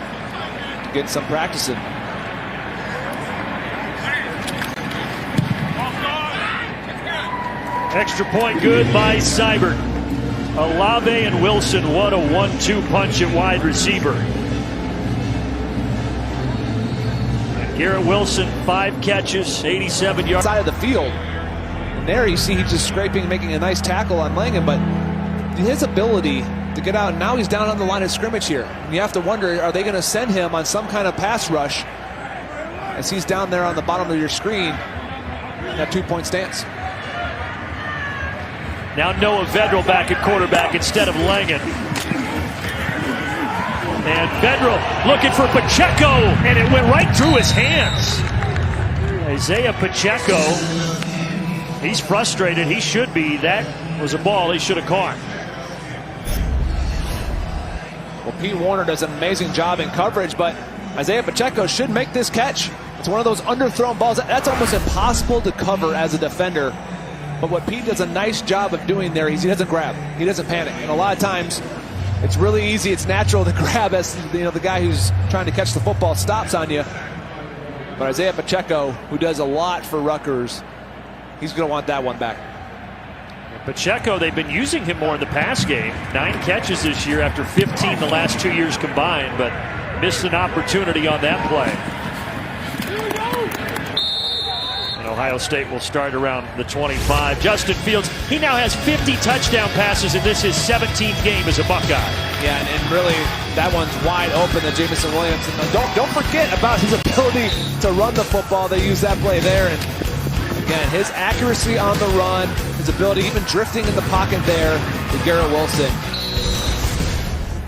[SPEAKER 2] Get some practicing.
[SPEAKER 1] Extra point good by Seibert. Olave and Wilson, what a 1-2 punch at wide receiver. And Garrett Wilson, 5 catches, 87 yards.
[SPEAKER 2] Side of the field. And there you see he's just scraping, making a nice tackle on Langham, but his ability to get out, now he's down on the line of scrimmage here. And you have to wonder, are they going to send him on some kind of pass rush as he's down there on the bottom of your screen in that 2-point stance.
[SPEAKER 1] Now Noah Vedral back at quarterback instead of Langan. And Vedral looking for Pacheco, and it went right through his hands. Isaiah Pacheco, he's frustrated. He should be. That was a ball he should have caught.
[SPEAKER 2] Well, Pete Warner does an amazing job in coverage, but Isaiah Pacheco should make this catch. It's one of those underthrown balls. That's almost impossible to cover as a defender. But what Pete does a nice job of doing there is he doesn't grab. He doesn't panic. And a lot of times, it's really easy. It's natural to grab as the guy who's trying to catch the football stops on you. But Isaiah Pacheco, who does a lot for Rutgers, he's going to want that one back.
[SPEAKER 1] Pacheco, they've been using him more in the pass game. 9 catches this year after 15 the last 2 years combined, but missed an opportunity on that play. And Ohio State will start around the 25. Justin Fields, he now has 50 touchdown passes, and this is his 17th game as a Buckeye.
[SPEAKER 2] Yeah, and really, that one's wide open to Jameson Williams. And don't forget about his ability to run the football. They use that play there. And again, his accuracy on the run, his ability even drifting in the pocket there to Garrett Wilson.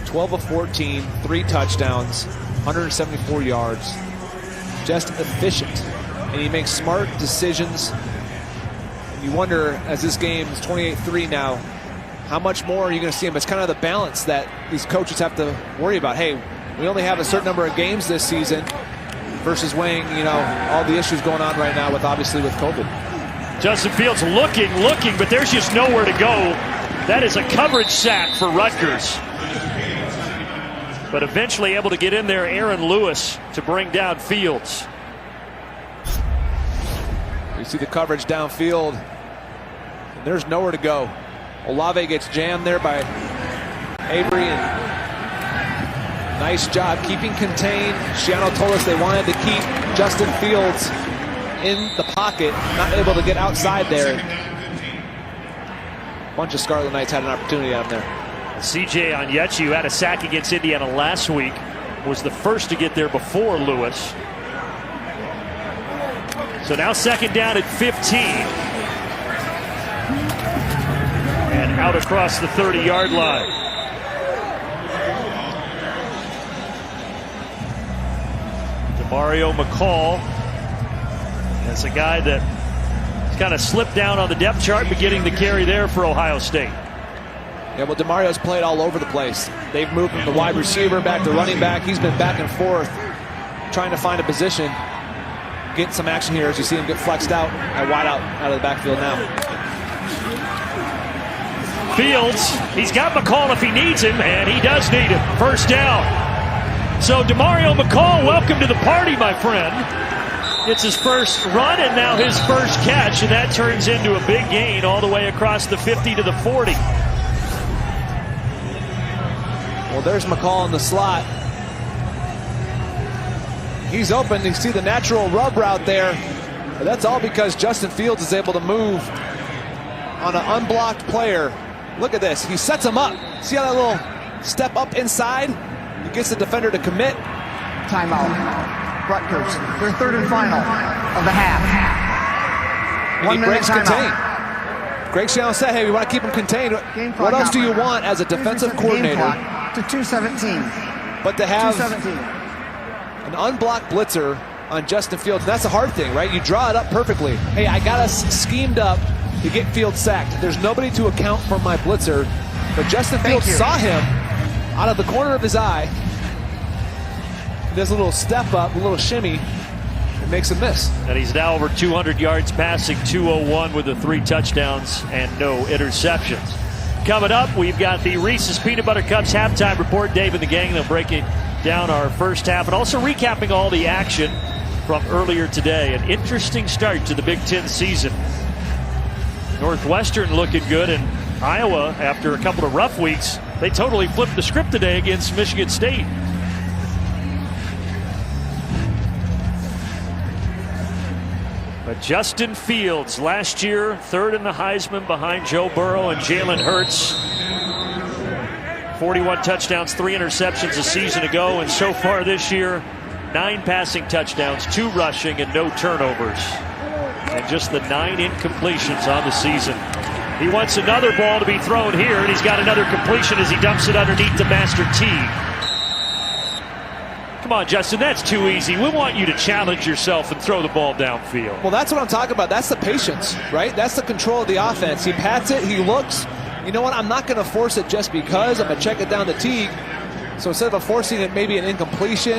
[SPEAKER 2] 12 of 14, 3 touchdowns, 174 yards. Just efficient. And he makes smart decisions. And you wonder, as this game is 28-3 now, how much more are you going to see him? It's kind of the balance that these coaches have to worry about. Hey, we only have a certain number of games this season versus weighing, all the issues going on right now with COVID.
[SPEAKER 1] Justin Fields looking, but there's just nowhere to go. That is a coverage sack for Rutgers. But eventually able to get in there, Aaron Lewis, to bring down Fields.
[SPEAKER 2] You see the coverage downfield, and there's nowhere to go. Olave gets jammed there by Avery, and nice job keeping contained. Shiano told us they wanted to keep Justin Fields in the pocket, not able to get outside there. A bunch of Scarlet Knights had an opportunity out there.
[SPEAKER 1] CJ Onyechi, who had a sack against Indiana last week, was the first to get there before Lewis. So now second down at 15. And out across the 30-yard line. DeMario McCall. That's a guy that He's kind of slipped down on the depth chart, but getting the carry there for Ohio State.
[SPEAKER 2] Yeah, well, DeMario's played all over the place. They've moved from the wide receiver back to running back. He's been back and forth trying to find a position. Getting some action here as you see him get flexed out at wide out of the backfield now.
[SPEAKER 1] Fields, he's got McCall if he needs him, and he does need him. First down. So DeMario McCall, welcome to the party, my friend. It's his first run and now his first catch, and that turns into a big gain all the way across the 50 to the 40.
[SPEAKER 2] Well, there's McCall in the slot. He's open. You see the natural rub route there. But that's all because Justin Fields is able to move on an unblocked player. Look at this. He sets him up. See how that little step up inside? He gets the defender to commit.
[SPEAKER 3] Timeout. Rutgers, their third and final of the half.
[SPEAKER 2] And he breaks contain. Greg Schiano said, hey, we want to keep him contained. What else do you want as a defensive coordinator?
[SPEAKER 3] To 2:17.
[SPEAKER 2] But to have
[SPEAKER 3] 2:17.
[SPEAKER 2] an unblocked blitzer on Justin Fields, that's a hard thing, right? You draw it up perfectly. Hey, I got us schemed up to get Fields sacked. There's nobody to account for my blitzer. But Justin Fields saw him out of the corner of his eye. He does a little step up, a little shimmy, and makes a miss.
[SPEAKER 1] And he's now over 200 yards passing, 201 with the 3 touchdowns and no interceptions. Coming up, we've got the Reese's Peanut Butter Cups halftime report. Dave and the gang, they'll break it down our first half and also recapping all the action from earlier today. An interesting start to the Big Ten season. Northwestern looking good, and Iowa, after a couple of rough weeks, they totally flipped the script today against Michigan State. But Justin Fields, last year, third in the Heisman behind Joe Burrow and Jalen Hurts. 41 touchdowns, 3 interceptions a season ago, and so far this year, 9 passing touchdowns, 2 rushing, and no turnovers. And just the 9 incompletions on the season. He wants another ball to be thrown here, and he's got another completion as he dumps it underneath to Master Teague. Come on, Justin, that's too easy. We want you to challenge yourself and throw the ball downfield.
[SPEAKER 2] Well, that's what I'm talking about. That's the patience, right? That's the control of the offense. He pats it, he looks. You know what? I'm not going to force it just because. I'm going to check it down to Teague. So instead of forcing it, maybe an incompletion,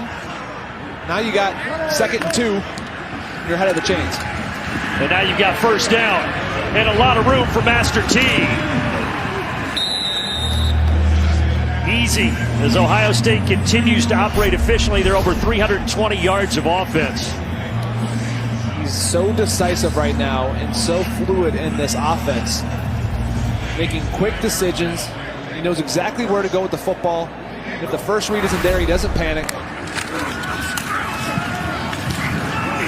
[SPEAKER 2] now you got 2nd and 2. You're ahead of the chains.
[SPEAKER 1] And now you've got first down and a lot of room for Master Teague. Easy as Ohio State continues to operate efficiently. They're over 320 yards of offense.
[SPEAKER 2] He's so decisive right now and so fluid in this offense. Making quick decisions. He knows exactly where to go with the football. If the first read isn't there, he doesn't panic.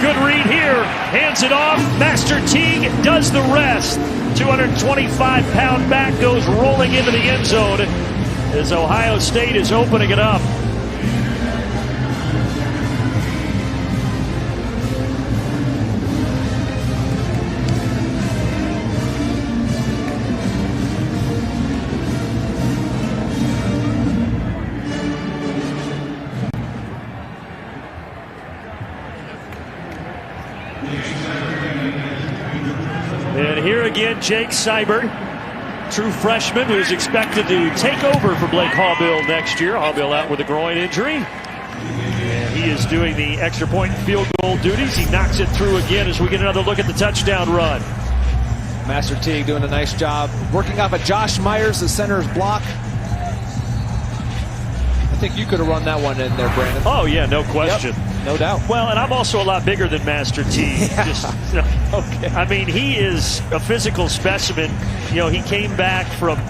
[SPEAKER 1] Good read here. Hands it off. Master Teague does the rest. 225-pound back goes rolling into the end zone as Ohio State is opening it up. And here again, Jake Seibert, true freshman who is expected to take over for Blake Haubill next year. Haubill out with a groin injury. And he is doing the extra point and field goal duties. He knocks it through again as we get another look at the touchdown run.
[SPEAKER 2] Master Teague doing a nice job working off of Josh Myers, the center's block. I think you could have run that one in there, Brandon.
[SPEAKER 1] Oh, yeah, no question.
[SPEAKER 2] Yep, no doubt.
[SPEAKER 1] Well, and I'm also a lot bigger than Master Teague.
[SPEAKER 2] Yeah.
[SPEAKER 1] Just, you know,
[SPEAKER 2] Okay.
[SPEAKER 1] I mean, he is a physical specimen. You know, he came back from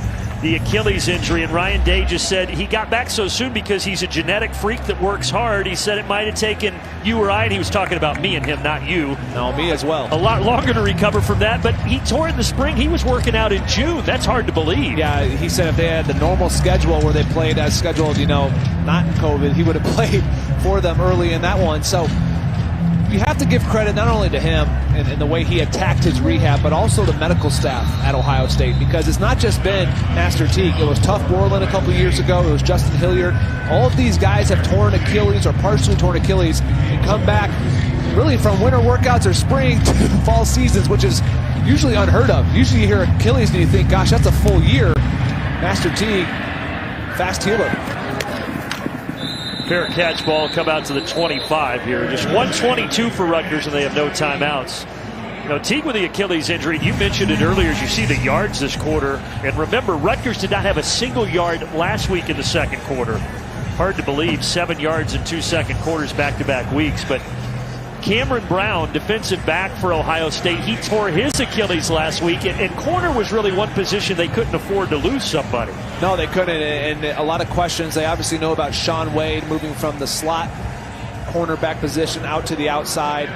[SPEAKER 1] the Achilles injury, and Ryan Day just said he got back so soon because he's a genetic freak that works hard. He said it might have taken you or I, and he was talking about me and him, not you.
[SPEAKER 2] No, me as well.
[SPEAKER 1] A lot longer to recover from that, but he tore it in the spring. He was working out in June. That's hard to believe.
[SPEAKER 2] Yeah, he said if they had the normal schedule where they played as scheduled, you know, not in COVID, he would have played for them early in that one. So you have to give credit not only to him and the way he attacked his rehab, but also the medical staff at Ohio State, because it's not just been Master Teague. It was Tuff Borland a couple years ago. It was Justin Hilliard. All of these guys have torn Achilles or partially torn Achilles and come back really from winter workouts or spring to fall seasons, which is usually unheard of. Usually you hear Achilles and you think, gosh, that's a full year. Master Teague, fast healer.
[SPEAKER 1] Fair catch ball come out to the 25 here. Just 122 for Rutgers, and they have no timeouts. You know, Teague with the Achilles injury, you mentioned it earlier as you see the yards this quarter. And remember, Rutgers did not have a single yard last week in the second quarter. Hard to believe, 7 yards in 2 second quarters back-to-back weeks. But Cameron Brown, defensive back for Ohio State, he tore his Achilles last week. And corner was really one position they couldn't afford to lose somebody.
[SPEAKER 2] No, they couldn't. And a lot of questions. They obviously know about Shaun Wade moving from the slot cornerback position out to the outside.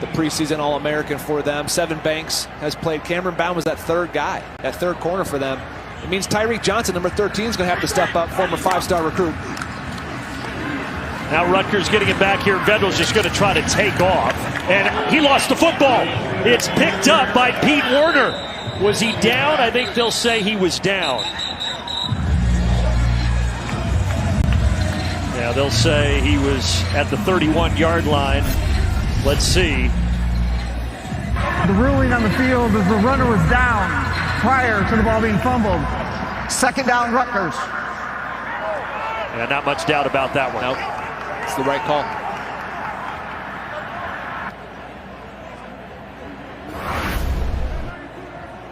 [SPEAKER 2] The preseason All-American for them. Sevyn Banks has played. Cameron Brown was that third guy, that third corner for them. It means Tyreek Johnson, number 13, is going to have to step up, former 5-star recruit.
[SPEAKER 1] Now Rutgers getting it back here. Vedral's just going to try to take off. And he lost the football. It's picked up by Pete Werner. Was he down? I think they'll say he was down. Yeah, they'll say he was at the 31-yard line. Let's see.
[SPEAKER 3] The ruling on the field is the runner was down prior to the ball being fumbled. Second down, Rutgers.
[SPEAKER 1] Yeah, not much doubt about that one.
[SPEAKER 2] Nope. It's the right call.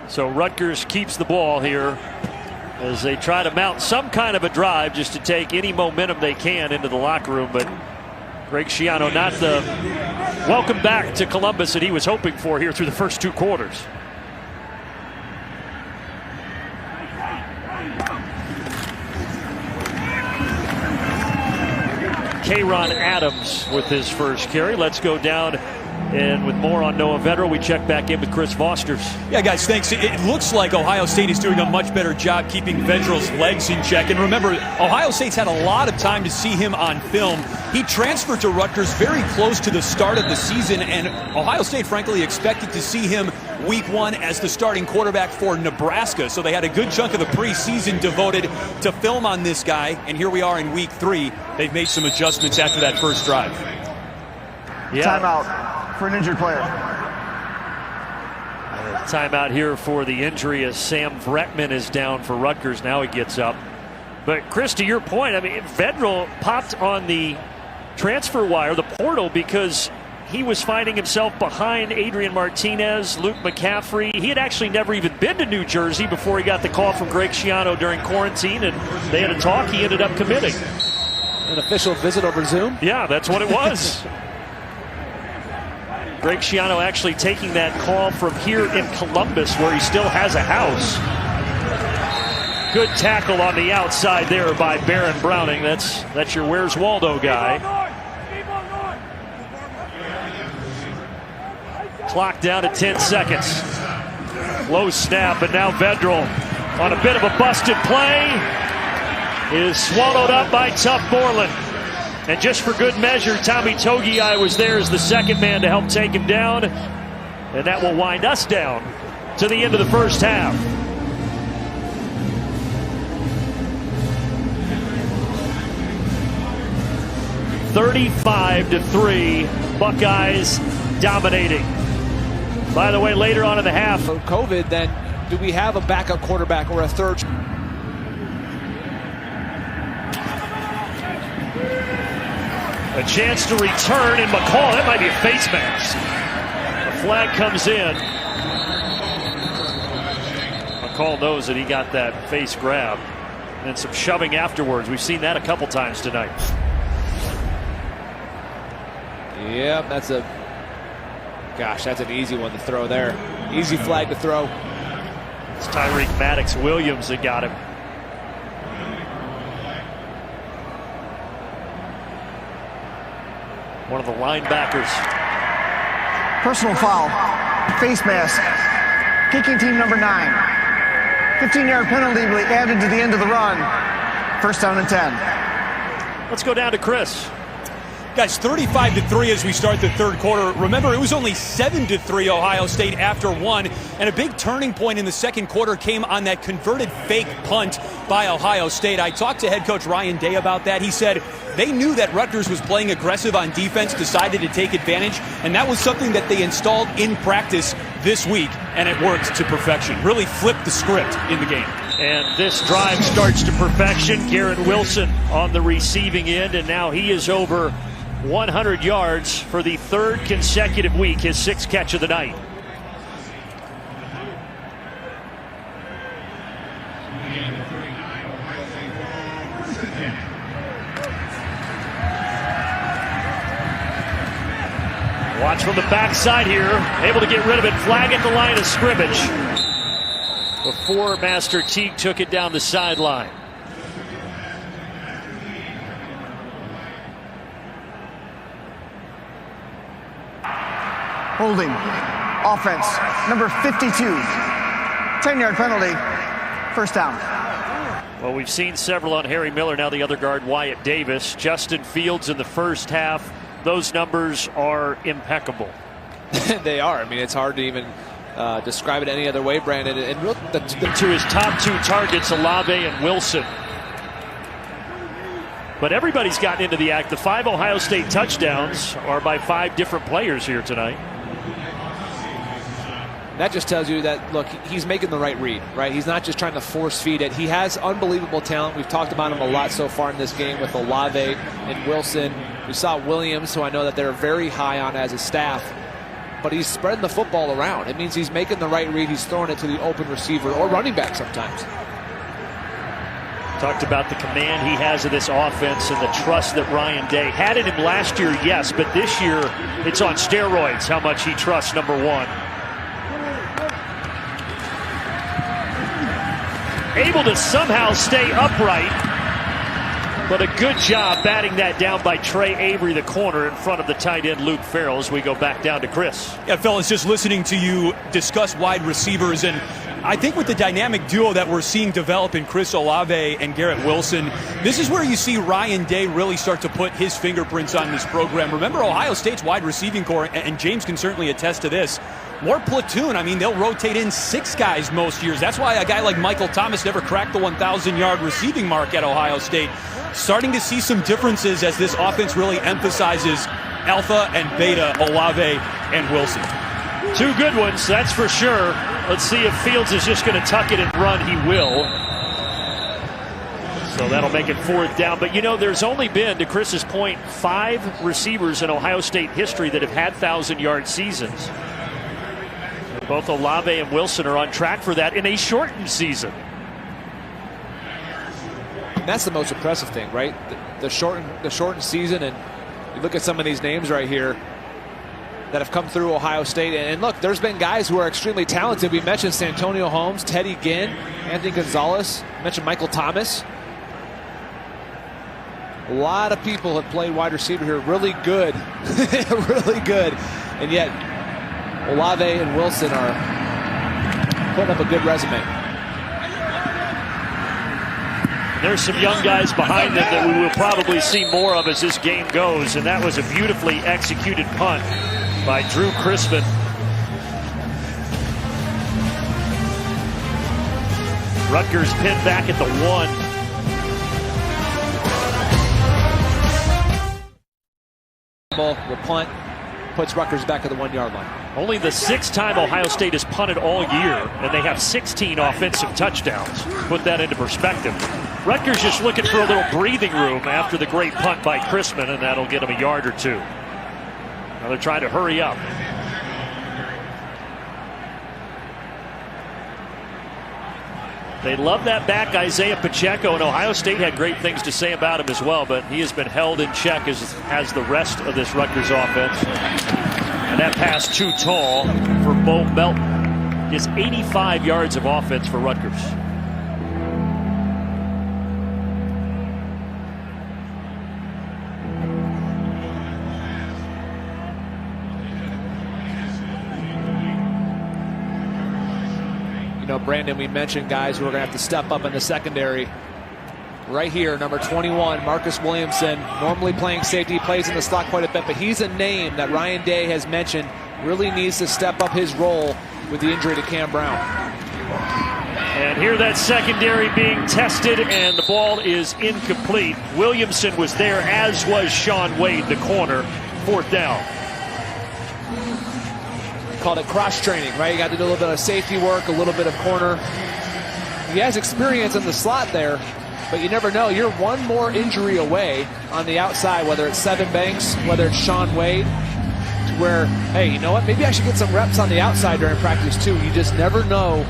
[SPEAKER 1] So Rutgers keeps the ball here as they try to mount some kind of a drive just to take any momentum they can into the locker room. But Greg Schiano, not the welcome back to Columbus that he was hoping for here through the first 2 quarters. K'Ron Adams with his first carry. Let's go down. And with more on Noah Vedral, we check back in with Chris Fosters.
[SPEAKER 4] Yeah, guys, thanks. It looks like Ohio State is doing a much better job keeping Vedral's legs in check. And remember, Ohio State's had a lot of time to see him on film. He transferred to Rutgers very close to the start of the season, and Ohio State, frankly, expected to see him week 1 as the starting quarterback for Nebraska. So they had a good chunk of the preseason devoted to film on this guy. And here we are in week 3. They've made some adjustments after that first drive.
[SPEAKER 1] Yeah.
[SPEAKER 3] Timeout for an injured player.
[SPEAKER 1] Timeout here for the injury as Sam Vretman is down for Rutgers. Now he gets up. But Chris, to your point, I mean, Vedral popped on the transfer wire, the portal, because he was finding himself behind Adrian Martinez, Luke McCaffrey. He had actually never even been to New Jersey before he got the call from Greg Schiano during quarantine, and they had a talk. He ended up committing.
[SPEAKER 2] An official visit over Zoom?
[SPEAKER 1] Yeah, that's what it was. Greg Schiano actually taking that call from here in Columbus, where he still has a house. Good tackle on the outside there by Baron Browning. That's your Where's Waldo guy. Clock down to 10 seconds. Low snap, and now Vedral on a bit of a busted play is swallowed up by Tough Moreland. And just for good measure, Tommy Togiai was there as the second man to help take him down. And that will wind us down to the end of the first half. (35-3), Buckeyes dominating. By the way, later on in the half,
[SPEAKER 2] For COVID, then, do we have a backup quarterback or a third?
[SPEAKER 1] a chance to return, and McCall, that might be a face mask. The flag comes in. McCall knows that he got that face grab and some shoving afterwards. We've seen that a couple times tonight.
[SPEAKER 2] Yep, that's an easy one to throw there. Easy flag to throw.
[SPEAKER 1] It's Tyreek Maddox-Williams that got him. One of the linebackers.
[SPEAKER 3] Personal foul. Face mask. Kicking team number 9. 15-yard penalty will be added to the end of the run. First down and 10.
[SPEAKER 1] Let's go down to Chris.
[SPEAKER 4] Guys, 35-3 as we start the third quarter. Remember, it was only 7-3 Ohio State after one, and a big turning point in the second quarter came on that converted fake punt by Ohio State. I talked to head coach Ryan Day about that. He said they knew that Rutgers was playing aggressive on defense, decided to take advantage, and that was something that they installed in practice this week, and it worked to perfection. Really flipped the script in the game.
[SPEAKER 1] And this drive starts to perfection. Garrett Wilson on the receiving end, and now he is over 100 yards for the third consecutive week, his sixth catch of the night. Watch from the backside here, able to get rid of it, flag at the line of scrimmage before Master Teague took it down the sideline.
[SPEAKER 3] Holding. Offense. Number 52. 10-yard penalty. First down.
[SPEAKER 1] Well, we've seen several on Harry Miller. Now the other guard, Wyatt Davis. Justin Fields in the first half. Those numbers are impeccable.
[SPEAKER 2] They are. I mean, it's hard to even describe it any other way, Brandon. And
[SPEAKER 1] to his top two targets, Olave and Wilson. But everybody's gotten into the act. The 5 Ohio State touchdowns are by 5 different players here tonight.
[SPEAKER 2] That just tells you that, look, he's making the right read, right? He's not just trying to force feed it. He has unbelievable talent. We've talked about him a lot so far in this game with Olave and Wilson. We saw Williams, who I know that they're very high on as a staff. But he's spreading the football around. It means he's making the right read. He's throwing it to the open receiver or running back sometimes.
[SPEAKER 1] Talked about the command he has of this offense and the trust that Ryan Day had in him last year, yes, but this year it's on steroids how much he trusts number 1. Able to somehow stay upright, but a good job batting that down by Trey Avery, the corner, in front of the tight end Luke Farrell, as we go back down to Chris.
[SPEAKER 4] Yeah, fellas, just listening to you discuss wide receivers, and I think with the dynamic duo that we're seeing develop in Chris Olave and Garrett Wilson, this is where you see Ryan Day really start to put his fingerprints on this program. Remember Ohio State's wide receiving core, and James can certainly attest to this, more platoon. I mean, they'll rotate in 6 guys most years. That's why a guy like Michael Thomas never cracked the 1,000-yard receiving mark at Ohio State. Starting to see some differences as this offense really emphasizes alpha and beta, Olave and Wilson.
[SPEAKER 1] 2 good ones, that's for sure. Let's see if Fields is just going to tuck it and run. He will. So that'll make it 4th down. But, you know, there's only been, to Chris's point, 5 receivers in Ohio State history that have had 1,000-yard seasons. Both Olave and Wilson are on track for that in a shortened season.
[SPEAKER 2] That's the most impressive thing, right? The shortened season, and you look at some of these names right here that have come through Ohio State. And look, there's been guys who are extremely talented. We mentioned Santonio Holmes, Teddy Ginn, Anthony Gonzalez. We mentioned Michael Thomas. A lot of people have played wide receiver here. Really good. Really good. And yet, Olave and Wilson are putting up a good resume.
[SPEAKER 1] There's some young guys behind them that we will probably see more of as this game goes. And that was a beautifully executed punt by Drew Crispin. Rutgers pinned back at the 1.
[SPEAKER 2] The punt puts Rutgers back at the 1-yard line.
[SPEAKER 1] Only the 6th time Ohio State has punted all year, and they have 16 offensive touchdowns. Put that into perspective. Rutgers just looking for a little breathing room after the great punt by Crispin, and that'll get them a yard or 2. Now they're trying to hurry up. They love that back, Isaiah Pacheco, and Ohio State had great things to say about him as well, but he has been held in check as has the rest of this Rutgers offense. And that pass too tall for Bo Melton. Is 85 yards of offense for Rutgers.
[SPEAKER 2] You know, Brandon, we mentioned guys who are going to have to step up in the secondary. Right here, number 21, Marcus Williamson, normally playing safety, plays in the slot quite a bit, but he's a name that Ryan Day has mentioned really needs to step up his role with the injury to Cam Brown.
[SPEAKER 1] And here that secondary being tested, and the ball is incomplete. Williamson was there, as was Sean Wade, the corner. 4th down.
[SPEAKER 2] called it cross training, right? You got to do a little bit of safety work, a little bit of corner. He has experience in the slot there, but you never know. You're one more injury away on the outside, whether it's Sevyn Banks, whether it's Shaun Wade, to where, hey, you know what? Maybe I should get some reps on the outside during practice too. You just never know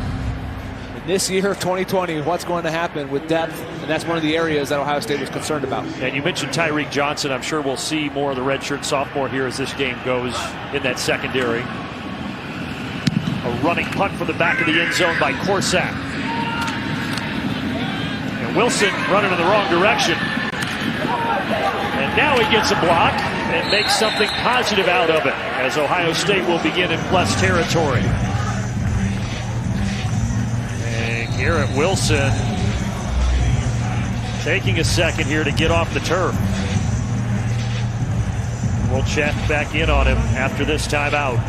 [SPEAKER 2] in this year of 2020 what's going to happen with depth, and that's one of the areas that Ohio State was concerned about.
[SPEAKER 1] And you mentioned Tyreek Johnson. I'm sure we'll see more of the redshirt sophomore here as this game goes in that secondary. A running punt from the back of the end zone by Corsack. And Wilson running in the wrong direction. And now he gets a block and makes something positive out of it as Ohio State will begin in plus territory. And Garrett Wilson taking a second here to get off the turf. We'll check back in on him after this timeout.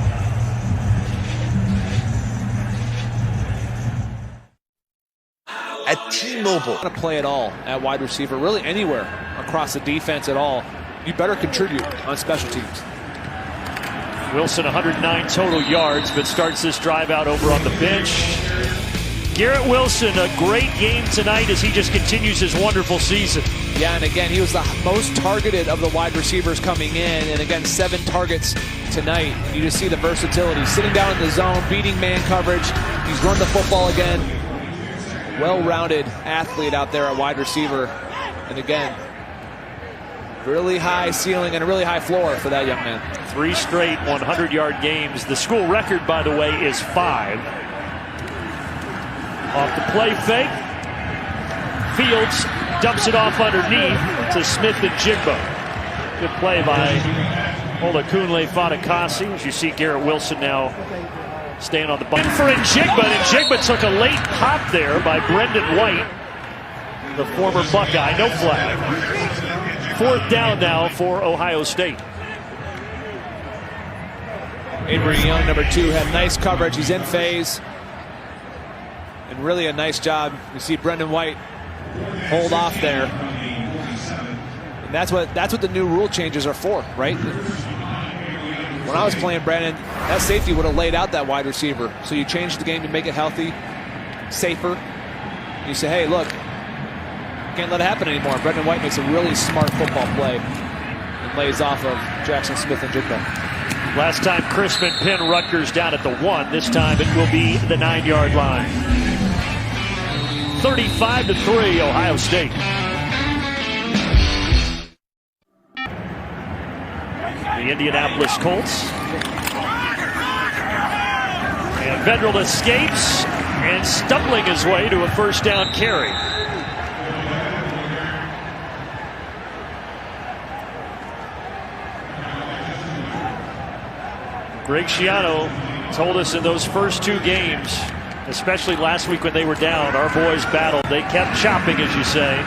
[SPEAKER 8] At T-Mobile,
[SPEAKER 2] Want to play it all at wide receiver, really anywhere across the defense at all. You better contribute on special teams.
[SPEAKER 1] Wilson 109 total yards, but starts this drive out over on the bench. Garrett Wilson, a great game tonight as he just continues his wonderful season.
[SPEAKER 2] Yeah, and again, he was the most targeted of the wide receivers coming in, and again, 7 targets tonight. You just see the versatility, sitting down in the zone, beating man coverage. He's run the football again. Well-rounded athlete out there at wide receiver, and again, really high ceiling and a really high floor for that young man.
[SPEAKER 1] 3 straight 100-yard games. The school record, by the way, is 5. Off the play fake. Fields dumps it off underneath to Smith and Jigba. Good play by Olakunle Fatukasi. As you see Garrett Wilson now staying on the ball. In for Njigba, and Njigba took a late hop there by Brendan White, the former Buckeye. No flag. 4th down now for Ohio State.
[SPEAKER 2] Avery Young, number 2, had nice coverage. He's in phase. And really a nice job. You see Brendan White hold off there. And that's what the new rule changes are for, right? When I was playing, Brandon, that safety would have laid out that wide receiver. So you change the game to make it healthy, safer. You say, hey, look, can't let it happen anymore. Brendan White makes a really smart football play and lays off of Jackson Smith and Jigba.
[SPEAKER 1] Last time Crispin pinned Rutgers down at the 1. This time it will be the 9-yard line. 35-3, Ohio State. The Indianapolis Colts. And Vedral escapes and stumbling his way to a 1st down carry. Greg Schiano told us in those first 2 games, especially last week when they were down, our boys battled. They kept chopping, as you say.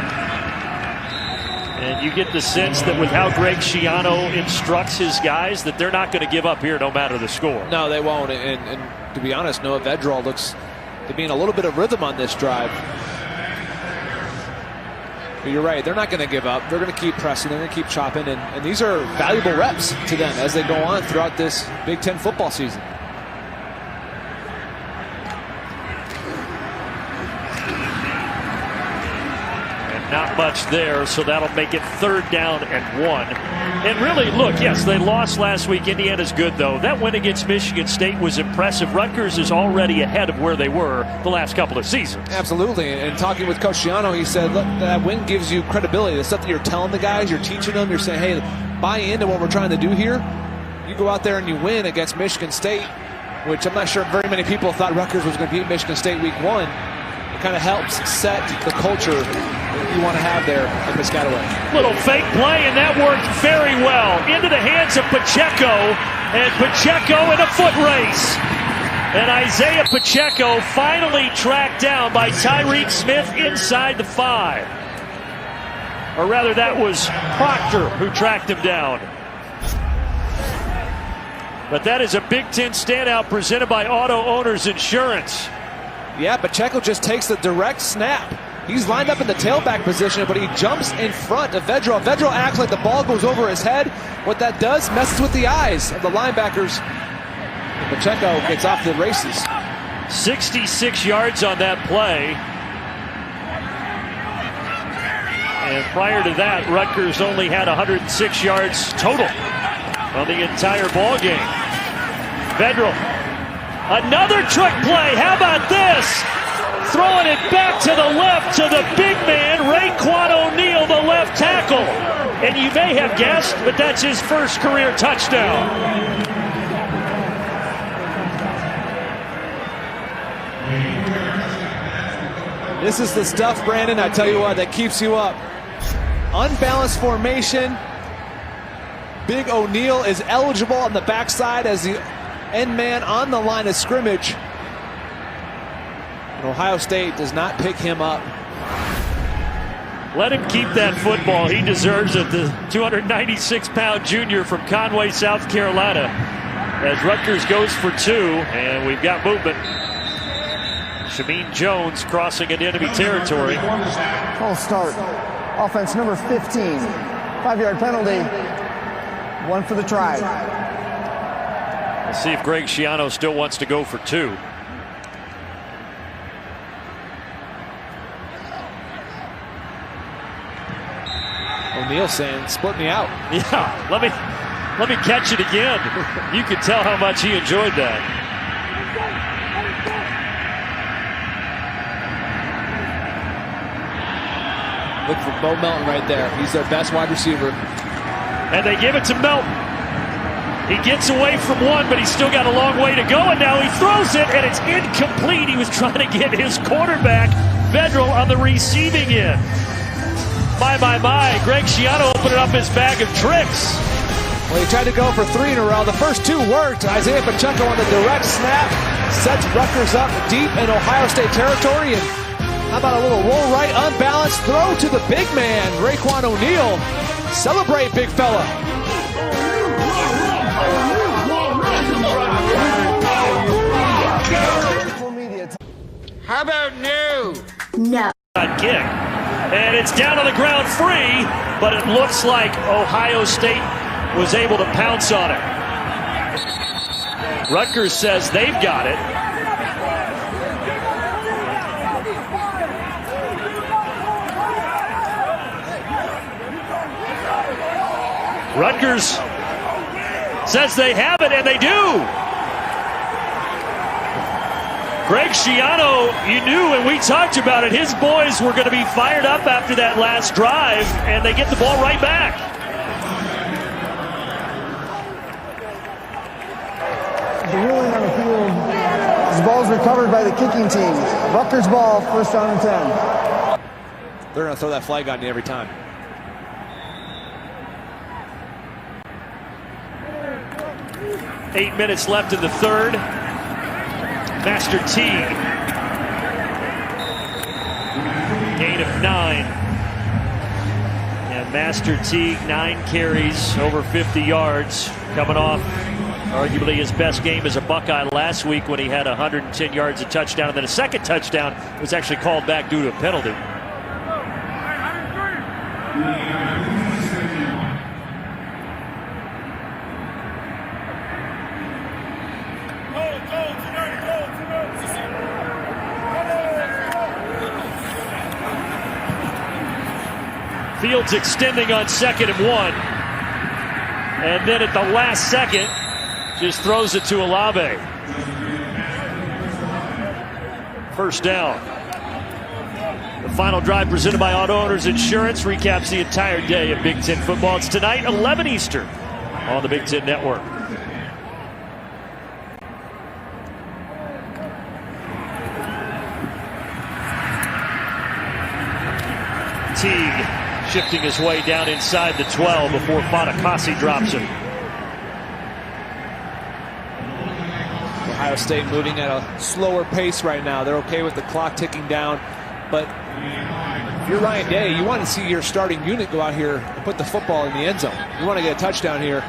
[SPEAKER 1] And you get the sense that with how Greg Schiano instructs his guys, that they're not going to give up here no matter the score.
[SPEAKER 2] No, they won't. And to be honest, Noah Vedral looks to be in a little bit of rhythm on this drive. But you're right, they're not going to give up. They're going to keep pressing. They're going to keep chopping. And these are valuable reps to them as they go on throughout this Big Ten football season.
[SPEAKER 1] Not much there, so that'll make it 3rd down and 1. And really, look, yes, they lost last week. Indiana's good, though. That win against Michigan State was impressive. Rutgers is already ahead of where they were the last couple of seasons.
[SPEAKER 2] Absolutely. And talking with Coach Schiano, he said, look, that win gives you credibility. The stuff that you're telling the guys, you're teaching them, you're saying, hey, buy into what we're trying to do here. You go out there and you win against Michigan State, which I'm not sure very many people thought Rutgers was going to beat Michigan State week 1. It kind of helps set the culture you want to have there in Piscataway.
[SPEAKER 1] Little fake play, and that worked very well. Into the hands of Pacheco, and Pacheco in a foot race. And Isaiah Pacheco finally tracked down by Tyreek Smith inside the 5. Or rather, that was Proctor who tracked him down. But that is a Big Ten standout presented by Auto Owners Insurance.
[SPEAKER 2] Yeah, Pacheco just takes the direct snap. He's lined up in the tailback position, but he jumps in front of Vedral. Vedral acts like the ball goes over his head. What that does, messes with the eyes of the linebackers. Pacheco gets off the races.
[SPEAKER 1] 66 yards on that play. And prior to that, Rutgers only had 106 yards total on the entire ball game. Federal. Another trick play. How about this? Throwing it back to the left to the big man, Raekwon O'Neal, the left tackle. And you may have guessed, but that's his first career touchdown.
[SPEAKER 2] This is the stuff, Brandon, I tell you what, that keeps you up. Unbalanced formation. Big O'Neal is eligible on the backside as the end man on the line of scrimmage. And Ohio State does not pick him up.
[SPEAKER 1] Let him keep that football. He deserves it. The 296-pound junior from Conway, South Carolina. As Rutgers goes for two, and we've got movement. Shameen Jones crossing into enemy territory.
[SPEAKER 3] False start. Offense number 15. 5-yard penalty. One for the try.
[SPEAKER 1] We'll see if Greg Schiano still wants to go for two.
[SPEAKER 2] O'Neal saying, split me out.
[SPEAKER 1] Yeah, let me catch it again. You could tell how much he enjoyed that.
[SPEAKER 2] Look for Bo Melton right there. He's their best wide receiver.
[SPEAKER 1] And they give it to Melton. He gets away from one, but he's still got a long way to go. And now he throws it, and it's incomplete. He was trying to get his quarterback, Federal, on the receiving end. My. Greg Schiano opening up his bag of tricks.
[SPEAKER 2] Well, he tried to go for three in a row. The first two worked. Isaiah Pacheco on the direct snap sets Rutgers up deep in Ohio State territory. And how about a little roll right, unbalanced throw to the big man, Raekwon O'Neal. Celebrate, big fella.
[SPEAKER 6] How about no?
[SPEAKER 8] No.
[SPEAKER 1] Kick. And it's down on the ground free, but it looks like Ohio State was able to pounce on it. Rutgers says they've got it. Rutgers says they have it, and they do. Greg Schiano, you knew when we talked about it, his boys were going to be fired up after that last drive, and they get the ball right back.
[SPEAKER 3] The ruling on the field. This ball is recovered by the kicking team. Rutgers ball, first down and 10.
[SPEAKER 2] They're going to throw that flag on you every time.
[SPEAKER 1] Eight minutes left in the third. Master Teague. Gain of 9. And Master Teague, 9 carries, over 50 yards, coming off arguably his best game as a Buckeye last week when he had 110 yards, a touchdown, and then a second touchdown was actually called back due to a penalty. Fields extending on 2nd and 1. And then at the last second, just throws it to Olave. First down. The final drive presented by Auto Owners Insurance recaps the entire day of Big Ten football. It's tonight, 11 Eastern on the Big Ten Network. Teague shifting his way down inside the 12 before Fatukasi drops him.
[SPEAKER 2] Ohio State moving at a slower pace right now. They're okay with the clock ticking down. But if you're Ryan Day, you want to see your starting unit go out here and put the football in the end zone. You want to get a touchdown here.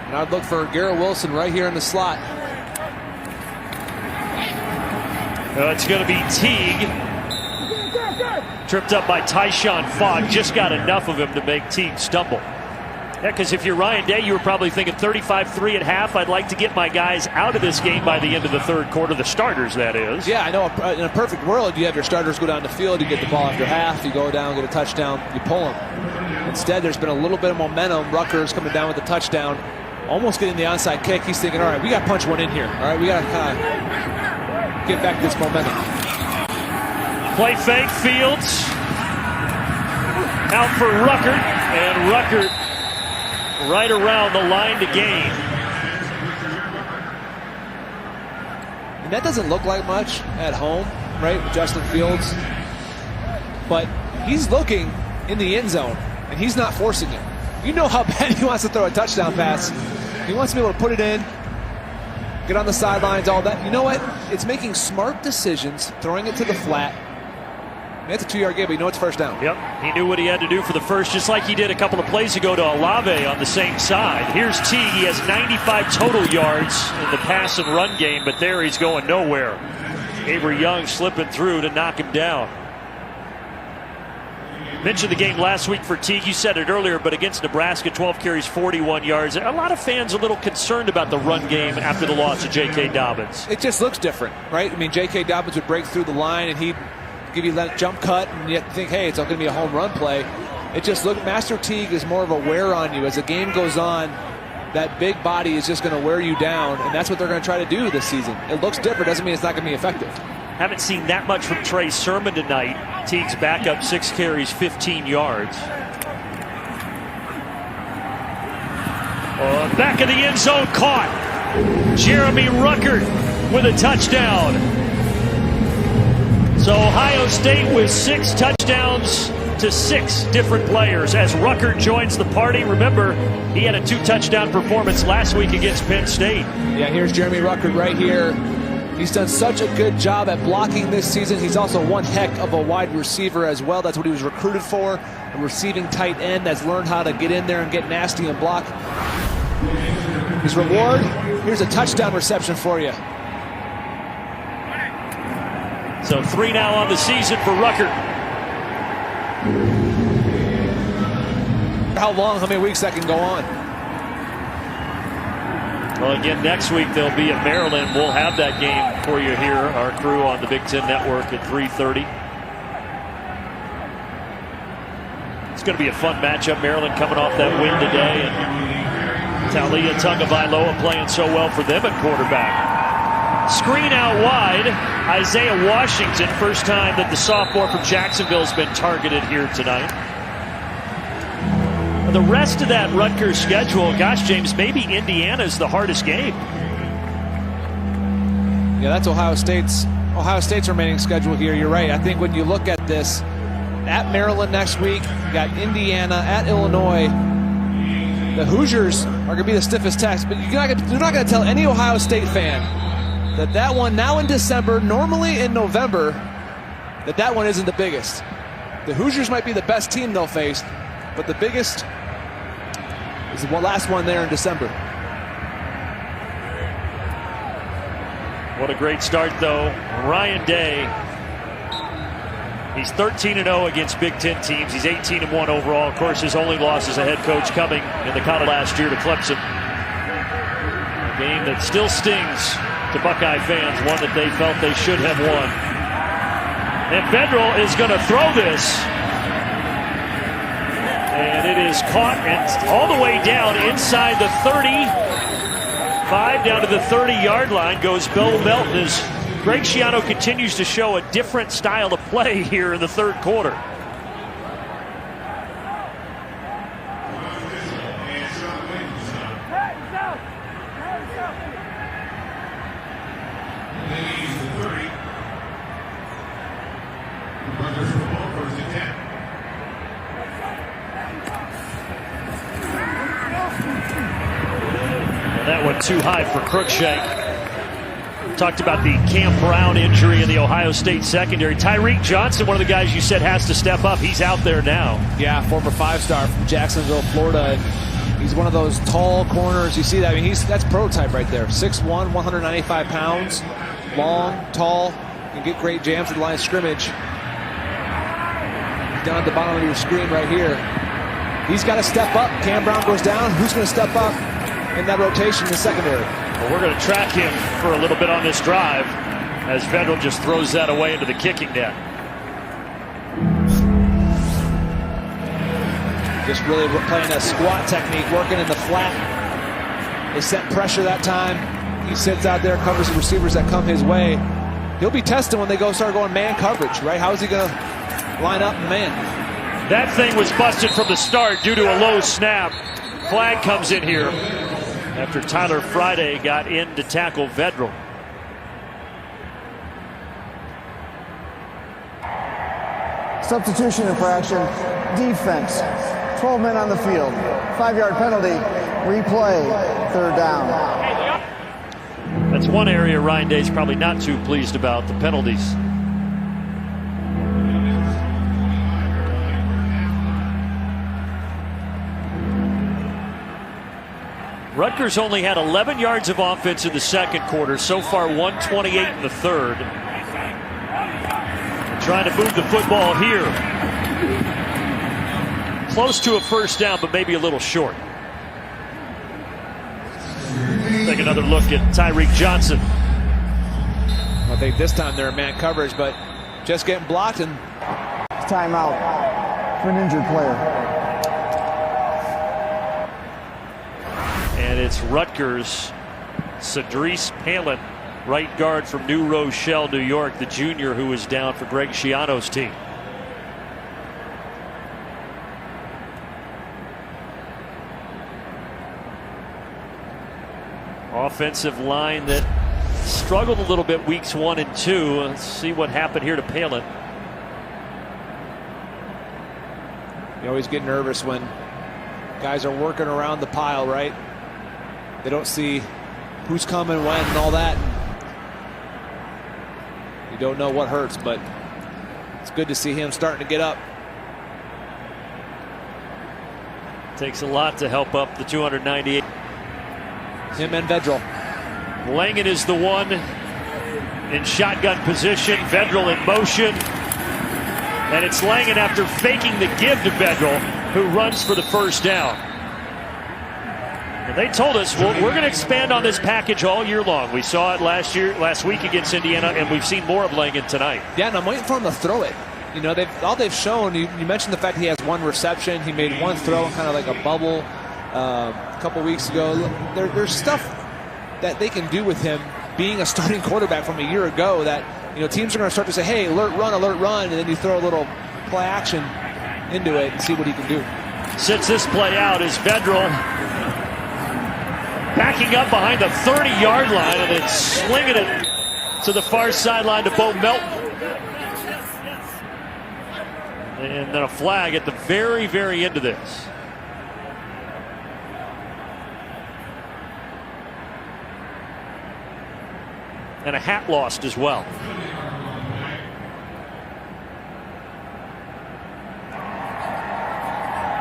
[SPEAKER 2] And I'd look for Garrett Wilson right here in the slot.
[SPEAKER 1] It's going to be Teague. Tripped up by Tyshawn Fogg. Just got enough of him to make Teague stumble. Yeah, because if you're Ryan Day, you were probably thinking 35-3 at half. I'd like to get my guys out of this game by the end of the third quarter, the starters, that is.
[SPEAKER 2] Yeah, I know. In a perfect world, you have your starters go down the field, you get the ball after half, you go down, get a touchdown, you pull them. Instead, there's been a little bit of momentum. Rutgers coming down with the touchdown, almost getting the onside kick. He's thinking, all right, we got to punch one in here. All right, we got to get back this momentum.
[SPEAKER 1] Play fake, Fields. Out for Ruckert, and Ruckert right around the line to gain.
[SPEAKER 2] And that doesn't look like much at home, right, with Justin Fields. But he's looking in the end zone, and he's not forcing it. You know how bad he wants to throw a touchdown pass. He wants to be able to put it in, get on the sidelines, all that. You know what? It's making smart decisions, throwing it to the flat. It's a 2-yard gain, but you know it's first down.
[SPEAKER 1] Yep, he knew what he had to do for the first, just like he did a couple of plays ago to Olave on the same side. Here's Teague. He has 95 total yards in the pass and run game, but there he's going nowhere. Avery Young slipping through to knock him down. Mentioned the game last week for Teague. You said it earlier, but against Nebraska, 12 carries, 41 yards. A lot of fans a little concerned about the run game after the loss of J.K. Dobbins.
[SPEAKER 2] It just looks different, right? I mean, J.K. Dobbins would break through the line, and he'd give you that jump cut, and you have to think, hey, it's going to be a home run play. It just looked, Master Teague is more of a wear on you. As the game goes on, that big body is just going to wear you down, and that's what they're going to try to do this season. It looks different, doesn't mean it's not going to be effective.
[SPEAKER 1] Haven't seen that much from Trey Sermon tonight. Teague's back up 6 carries, 15 yards. Back of the end zone, caught. Jeremy Ruckert with a touchdown. So Ohio State with 6 touchdowns to 6 different players as Ruckert joins the party. Remember, he had a 2-touchdown performance last week against Penn State.
[SPEAKER 2] Yeah, here's Jeremy Ruckert right here. He's done such a good job at blocking this season. He's also one heck of a wide receiver as well. That's what he was recruited for, a receiving tight end that's learned how to get in there and get nasty and block. His reward, here's a touchdown reception for you.
[SPEAKER 1] So 3 now on the season for Ruckert.
[SPEAKER 2] How many weeks that can go on?
[SPEAKER 1] Well, again, next week they'll be at Maryland. We'll have that game for you here, our crew on the Big Ten Network at 3:30. It's going to be a fun matchup. Maryland coming off that win today, and Taulia Tagovailoa playing so well for them at quarterback. Screen out wide. Isaiah Washington, first time that the sophomore from Jacksonville has been targeted here tonight. The rest of that Rutgers schedule, gosh, James, maybe Indiana's the hardest game.
[SPEAKER 2] Yeah, that's Ohio State's remaining schedule here. You're right. I think when you look at this, at Maryland next week, you got Indiana, at Illinois. The Hoosiers are going to be the stiffest test, but you're not going to tell any Ohio State fan that one now in December, normally in November, that one isn't the biggest. The Hoosiers might be the best team they'll face, but the biggest is the last one there in December.
[SPEAKER 1] What a great start, though. Ryan Day. He's 13-0 against Big Ten teams. He's 18-1 overall. Of course, his only loss as a head coach coming in the college last year to Clemson. A game that still stings to Buckeye fans, one that they felt they should have won. And Bedrell is going to throw this. And it is caught and all the way down inside the 35, down to the 30-yard line goes Bill Melton as Greg Schiano continues to show a different style of play here in the third quarter. That one too high for Crookshank. Talked about the Cam Brown injury in the Ohio State secondary. Tyreek Johnson, one of the guys you said has to step up. He's out there now.
[SPEAKER 2] Yeah, former 5-star from Jacksonville, Florida. He's one of those tall corners. You see that? I mean, that's prototype right there. 6'1", 195 pounds. Long, tall. Can get great jams at the line of scrimmage. He's down at the bottom of your screen right here. He's got to step up. Cam Brown goes down. Who's going to step up in that rotation in the secondary?
[SPEAKER 1] Well, we're going to track him for a little bit on this drive as Vedral just throws that away into the kicking net.
[SPEAKER 2] Just really playing a squat technique, working in the flat. They set pressure that time. He sits out there, covers the receivers that come his way. He'll be tested when they start going man coverage, right? How is he going to line up man?
[SPEAKER 1] That thing was busted from the start due to a low snap. Flag comes in here after Tyler Friday got in to tackle Vedral.
[SPEAKER 3] Substitution infraction, defense. 12 men on the field. 5-yard penalty. Replay. 3rd down.
[SPEAKER 1] That's one area Ryan Day's probably not too pleased about, the penalties. Rutgers only had 11 yards of offense in the second quarter. So far, 128 in the third. Trying to move the football here. Close to a first down, but maybe a little short. Take another look at Tyreek Johnson.
[SPEAKER 2] I think this time they're in man coverage, but just getting blocked and
[SPEAKER 3] Timeout for an injured player.
[SPEAKER 1] And it's Rutgers' Cedrice Palin, right guard from New Rochelle, New York, the junior who was down for Greg Schiano's team. Offensive line that struggled a little bit weeks 1 and 2. Let's see what happened here to Palin.
[SPEAKER 2] you always get nervous when guys are working around the pile, right? They don't see who's coming when and all that. You don't know what hurts, but it's good to see him starting to get up.
[SPEAKER 1] Takes a lot to help up the 298.
[SPEAKER 2] Him and Vedral.
[SPEAKER 1] Langan is the one in shotgun position. Vedral in motion. And it's Langan after faking the give to Vedral, who runs for the first down. And they told us, well, we're going to expand on this package all year long. We saw it last week against Indiana, and we've seen more of Langan tonight.
[SPEAKER 2] Yeah, and I'm waiting for him to throw it. You know, all they've shown, you mentioned the fact he has one reception. He made one throw, kind of like a bubble a couple weeks ago. There's stuff that they can do with him being a starting quarterback from a year ago that, you know, teams are going to start to say, hey, alert run, and then you throw a little play action into it and see what he can do.
[SPEAKER 1] Sits this play out is Vedral backing up behind the 30-yard line and then slinging it to the far sideline to Bo Melton. And then a flag at the very, very end of this. And a hat lost as well.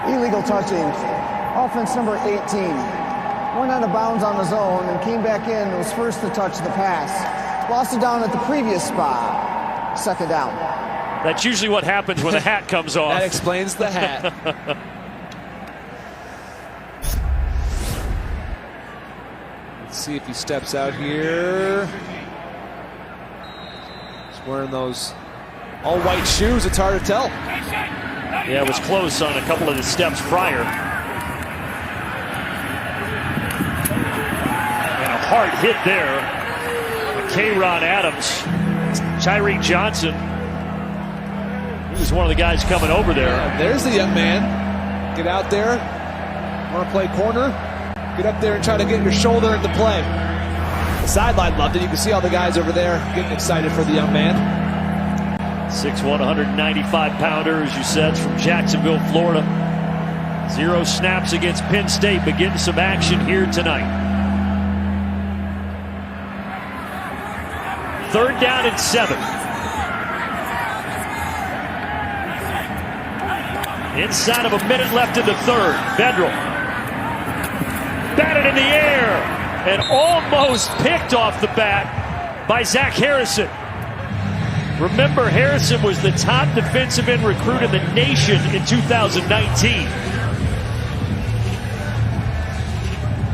[SPEAKER 3] Illegal touching. Offense number 18. Went out of bounds on his own and came back in and was first to touch the pass. Lost it down at the previous spot. Second down.
[SPEAKER 1] That's usually what happens when the hat comes off.
[SPEAKER 2] That explains the hat. Let's see if he steps out here. He's wearing those all-white shoes. It's hard to tell.
[SPEAKER 1] Yeah, it was close on a couple of the steps prior. And a hard hit there. K-Ron Adams. Tyreek Johnson. He was one of the guys coming over there.
[SPEAKER 2] Yeah, there's the young man. Get out there. Want to play corner? Get up there and try to get your shoulder into play. The sideline loved it. You can see all the guys over there getting excited for the young man.
[SPEAKER 1] 6'1", 195-pounder, as you said, from Jacksonville, Florida. 0 snaps against Penn State, but getting some action here tonight. 3rd down and 7. Inside of a minute left in the third. Vedral batted in the air and almost picked off the bat by Zach Harrison. Remember, Harrison was the top defensive end recruit in the nation in 2019.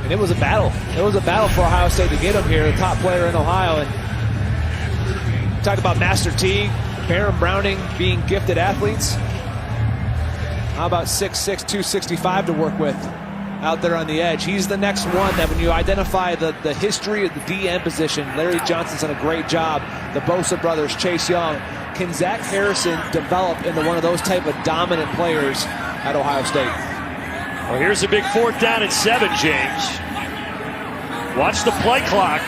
[SPEAKER 2] And it was a battle. It was a battle for Ohio State to get him here, the top player in Ohio. And talk about Master T, Barron Browning being gifted athletes. How about 6'6", 265 to work with out there on the edge? He's the next one that when you identify the history of the DN position, Larry Johnson's done a great job. The Bosa brothers, Chase Young. Can Zach Harrison develop into one of those type of dominant players at Ohio State?
[SPEAKER 1] Well, here's a big 4th down and 7, James. Watch the play clock.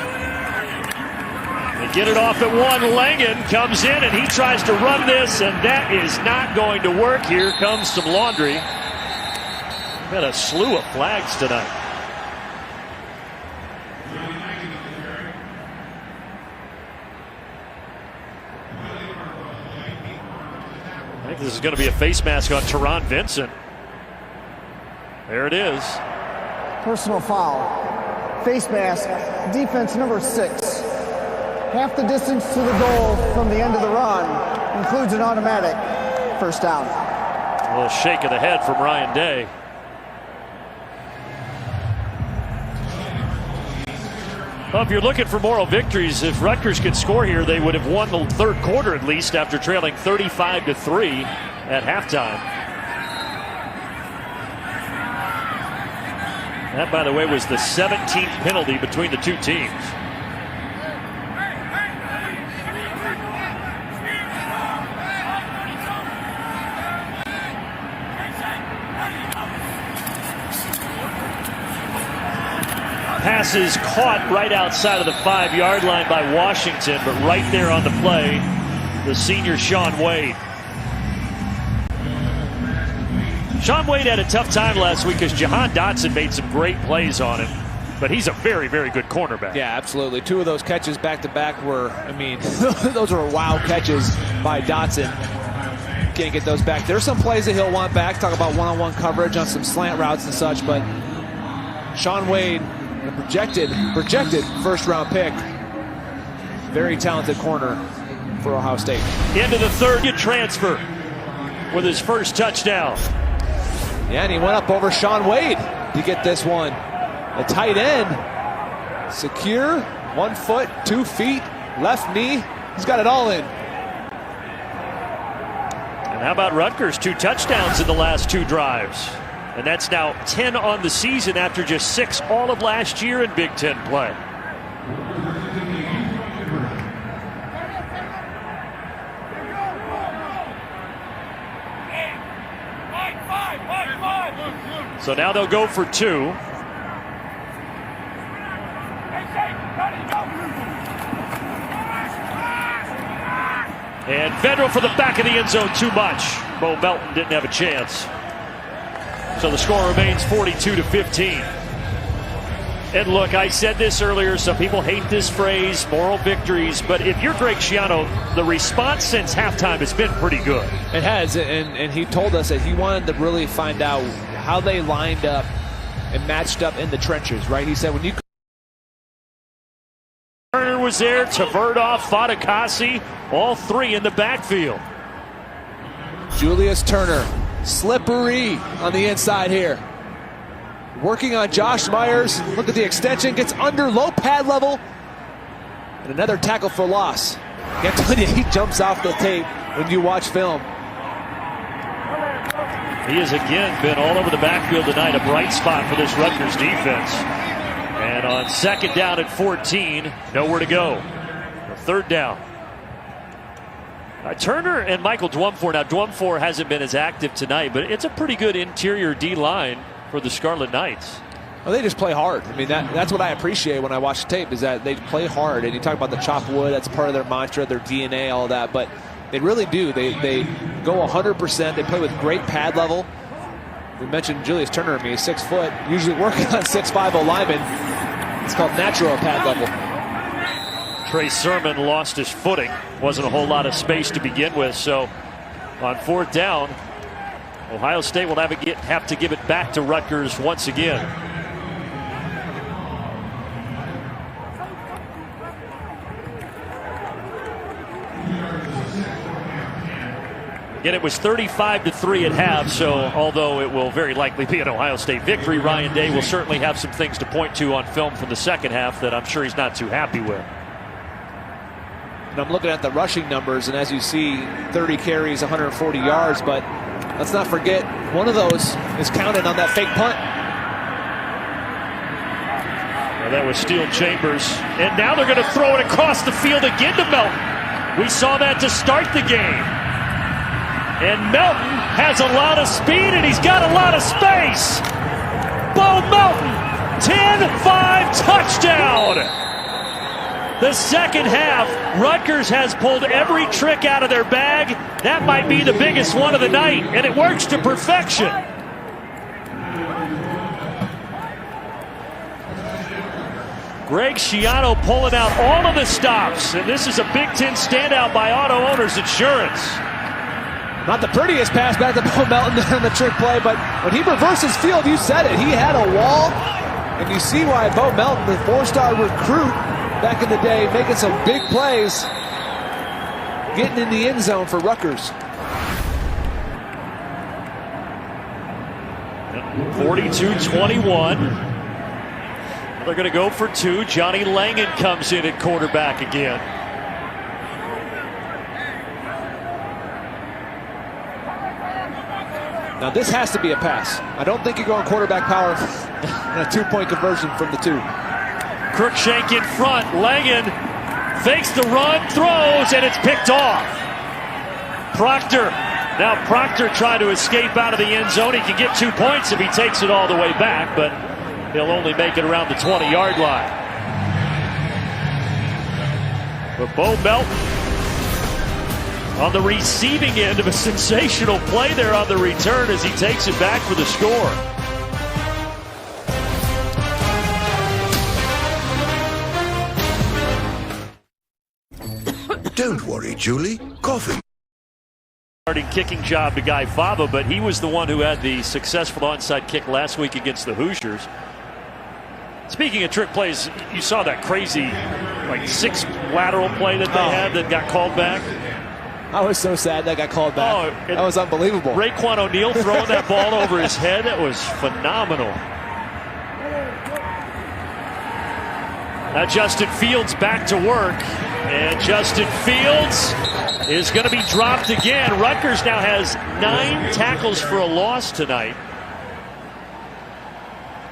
[SPEAKER 1] They get it off at 1. Langan comes in and he tries to run this, and that is not going to work. Here comes some laundry. Got a slew of flags tonight. I think this is going to be a face mask on Teron Vincent. There it is.
[SPEAKER 3] Personal foul. Face mask. Defense number 6. Half the distance to the goal from the end of the run includes an automatic first down.
[SPEAKER 1] A little shake of the head from Ryan Day. Well, if you're looking for moral victories, if Rutgers could score here, they would have won the 3rd quarter at least after trailing 35-3 at halftime. That, by the way, was the 17th penalty between the two teams. Passes caught right outside of the 5-yard line by Washington, but right there on the play, the senior Shaun Wade. Shaun Wade had a tough time last week because Jahan Dotson made some great plays on him, but he's a very, very good cornerback.
[SPEAKER 2] Yeah, absolutely. 2 of those catches back-to-back were, I mean, those were wow catches by Dotson. Can't get those back. There's some plays that he'll want back. Talk about one-on-one coverage on some slant routes and such, but Shaun Wade, the projected 1st-round pick, very talented corner for Ohio State.
[SPEAKER 1] Into the 3rd transfer with his first touchdown.
[SPEAKER 2] Yeah, and he went up over Shaun Wade to get this one. The tight end, secure, 1 foot, 2 feet, left knee. He's got it all in.
[SPEAKER 1] And how about Rutgers? 2 touchdowns in the last 2 drives. And that's now 10 on the season after just 6 all of last year in Big Ten play. So now they'll go for 2. And Federal for the back of the end zone, too much. Bo Melton didn't have a chance. So the score remains 42-15. And look, I said this earlier, some people hate this phrase, moral victories, but if you're Greg Schiano, the response since halftime has been pretty good.
[SPEAKER 2] It has, and he told us that he wanted to really find out how they lined up and matched up in the trenches, right? He said when you...
[SPEAKER 1] Turner was there, Tverdov, Fadakasi, all 3 in the backfield.
[SPEAKER 2] Julius Turner, slippery on the inside here. Working on Josh Myers. Look at the extension, gets under low pad level. And another tackle for loss. Can't tell you, he jumps off the tape when you watch film.
[SPEAKER 1] He has again been all over the backfield tonight, a bright spot for this Rutgers defense. And on 2nd down at 14, nowhere to go. A 3rd down. Turner and Michael Dwumfor. Now, Dwumfor hasn't been as active tonight, but it's a pretty good interior D-line for the Scarlet Knights.
[SPEAKER 2] Well, they just play hard. I mean, that's what I appreciate when I watch the tape, is that they play hard. And you talk about the chop wood, that's part of their mantra, their DNA, all that. But they really do. They go 100%. They play with great pad level. We mentioned Julius Turner. I mean, he's 6 foot, usually working on 6'5" linemen. It's called natural pad level.
[SPEAKER 1] Trey Sermon lost his footing. Wasn't a whole lot of space to begin with. So on 4th down, Ohio State will have to give it back to Rutgers once again. Again, it was 35-3 at half, so although it will very likely be an Ohio State victory, Ryan Day will certainly have some things to point to on film from the second half that I'm sure he's not too happy with.
[SPEAKER 2] And I'm looking at the rushing numbers, and as you see, 30 carries, 140 yards, but let's not forget, one of those is counted on that fake punt.
[SPEAKER 1] Well, that was Steel Chambers, and now they're going to throw it across the field again to Melton. We saw that to start the game. And Melton has a lot of speed, and he's got a lot of space. Bo Melton, 10-5 touchdown. The second half, Rutgers has pulled every trick out of their bag. That might be the biggest one of the night, and it works to perfection. Greg Schiano pulling out all of the stops, and this is a Big Ten standout by Auto Owners Insurance.
[SPEAKER 2] Not the prettiest pass back to Bo Melton on the trick play, but when he reverses field, you said it. He had a wall, and you see why Bo Melton, the four-star recruit back in the day, making some big plays, getting in the end zone for Rutgers.
[SPEAKER 1] 42-21. They're going to go for two. Johnny Langan comes in at quarterback again.
[SPEAKER 2] Now this has to be a pass. I don't think you're going quarterback power in a two-point conversion from the two.
[SPEAKER 1] Crookshank in front. Langan fakes the run, throws, and it's picked off. Proctor. Now Proctor trying to escape out of the end zone. He can get 2 points if he takes it all the way back, but he'll only make it around the 20-yard line. But Bo Melton on the receiving end of a sensational play there on the return as he takes it back for the score.
[SPEAKER 8] Don't worry, Julie. Coffee.
[SPEAKER 1] Starting kicking job to Guy Fava, but he was the one who had the successful onside kick last week against the Hoosiers. Speaking of trick plays, you saw that crazy, like 6 lateral play that they had that got called back.
[SPEAKER 2] I was so sad that got called back. Oh, that was unbelievable.
[SPEAKER 1] Raekwon O'Neal throwing that ball over his head. That was phenomenal. Now Justin Fields back to work. And Justin Fields is going to be dropped again. Rutgers now has 9 tackles for a loss tonight.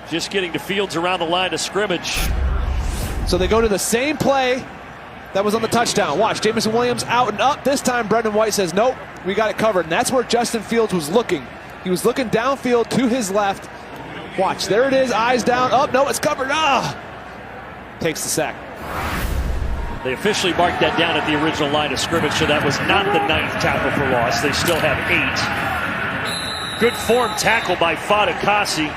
[SPEAKER 1] Just getting to Fields around the line of scrimmage.
[SPEAKER 2] So they go to the same play that was on the touchdown. Watch, Jamison Williams out and up. This time Brendan White says, nope, we got it covered. And that's where Justin Fields was looking. He was looking downfield to his left. Watch, there it is, eyes down, up, no, it's covered. Takes the sack.
[SPEAKER 1] They officially marked that down at the original line of scrimmage, so that was not the 9th tackle for loss. They still have 8. Good form tackle by Fadakasi.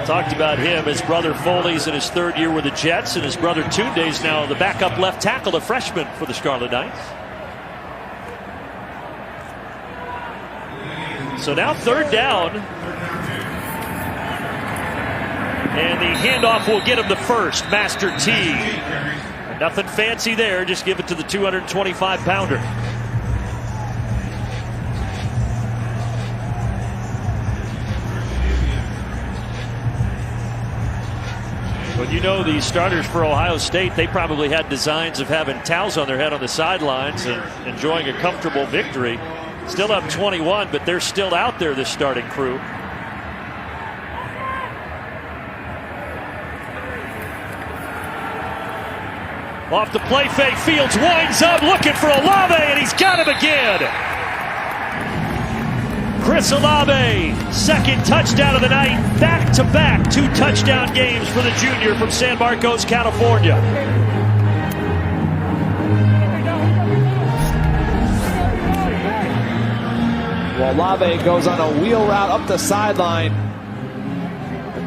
[SPEAKER 1] Talked about him. His brother Foley's in his 3rd year with the Jets, and his brother Tunde's now the backup left tackle, a freshman for the Scarlet Knights. So now 3rd down. And the handoff will get him the first. Master T. Nothing fancy there. Just give it to the 225-pounder. But you know, the starters for Ohio State, they probably had designs of having towels on their head on the sidelines and enjoying a comfortable victory. Still up 21, but they're still out there, this starting crew. Off the play fake, Fields winds up looking for Olave, and he's got him again. Chris Olave, 2nd touchdown of the night, back-to-back 2 touchdown games for the junior from San Marcos, California.
[SPEAKER 2] Well, Olave goes on a wheel route up the sideline.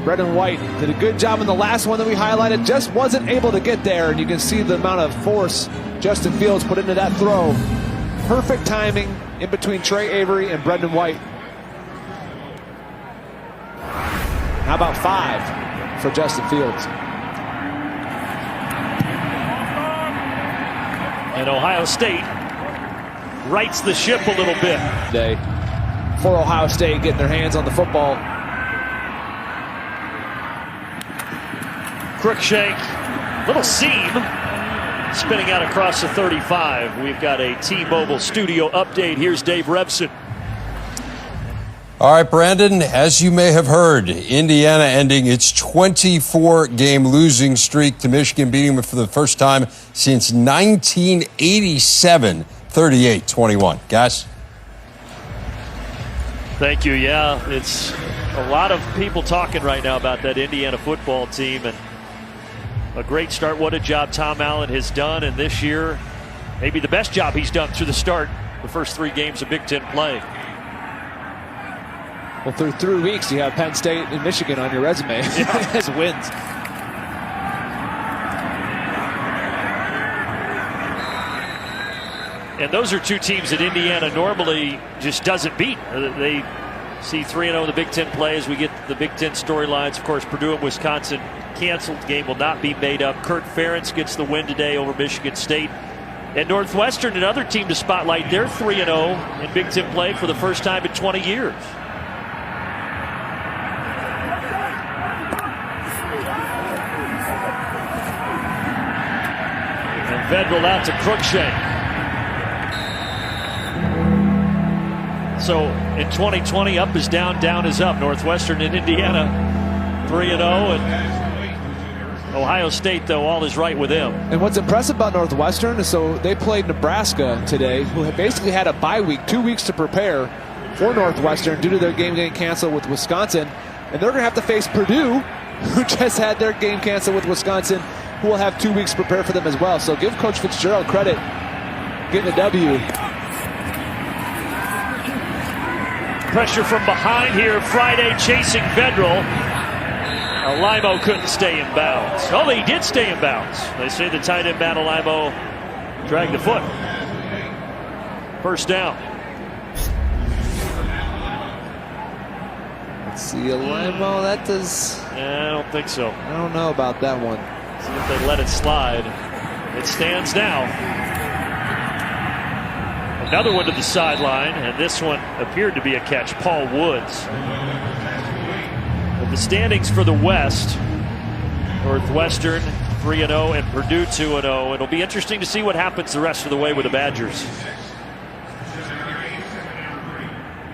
[SPEAKER 2] Brendan White did a good job in the last one that we highlighted, just wasn't able to get there, and you can see the amount of force Justin Fields put into that throw. Perfect timing in between Trey Avery and Brendan White. How about 5 for Justin Fields?
[SPEAKER 1] And Ohio State rights the ship a little bit.
[SPEAKER 2] Today, for Ohio State getting their hands on the football.
[SPEAKER 1] Crookshank, little seam, spinning out across the 35. We've got a T-Mobile studio update. Here's Dave Revson.
[SPEAKER 9] All right, Brandon, as you may have heard, Indiana ending its 24-game losing streak to Michigan, beating them for the first time since 1987, 38-21. Guys?
[SPEAKER 1] Thank you. Yeah, it's a lot of people talking right now about that Indiana football team, and a great start. What a job Tom Allen has done, and this year, maybe the best job he's done through the start, the first 3 games of Big Ten play.
[SPEAKER 2] Well, through 3 weeks, you have Penn State and Michigan on your resume as wins.
[SPEAKER 1] And those are 2 teams that Indiana normally just doesn't beat. They see 3-0 in the Big Ten play as we get the Big Ten storylines. Of course, Purdue and Wisconsin canceled. The game will not be made up. Kurt Ferentz gets the win today over Michigan State. And Northwestern, another team to spotlight. They're 3-0 in Big Ten play for the first time in 20 years. And Vedral out to Crookshank. So in 2020, up is down, down is up. Northwestern and Indiana 3-0, and Ohio State, though, all is right with them.
[SPEAKER 2] And what's impressive about Northwestern is so they played Nebraska today, who had basically had a bye week, 2 weeks to prepare for Northwestern due to their game getting canceled with Wisconsin. And they're going to have to face Purdue, who just had their game canceled with Wisconsin, who will have 2 weeks to prepare for them as well. So give Coach Fitzgerald credit getting a W.
[SPEAKER 1] Pressure from behind here. Friday chasing Vedral. Limo couldn't stay in bounds. Oh, he did stay in bounds. They say the tight end battle, Limo dragged the foot. First down.
[SPEAKER 2] Let's see, a Limo, that does...
[SPEAKER 1] I don't think so.
[SPEAKER 2] I don't know about that one.
[SPEAKER 1] See if they let it slide. It stands now. Another one to the sideline, and this one appeared to be a catch. Paul Woods. But the standings for the West, Northwestern 3-0 and Purdue 2-0. It'll be interesting to see what happens the rest of the way with the Badgers.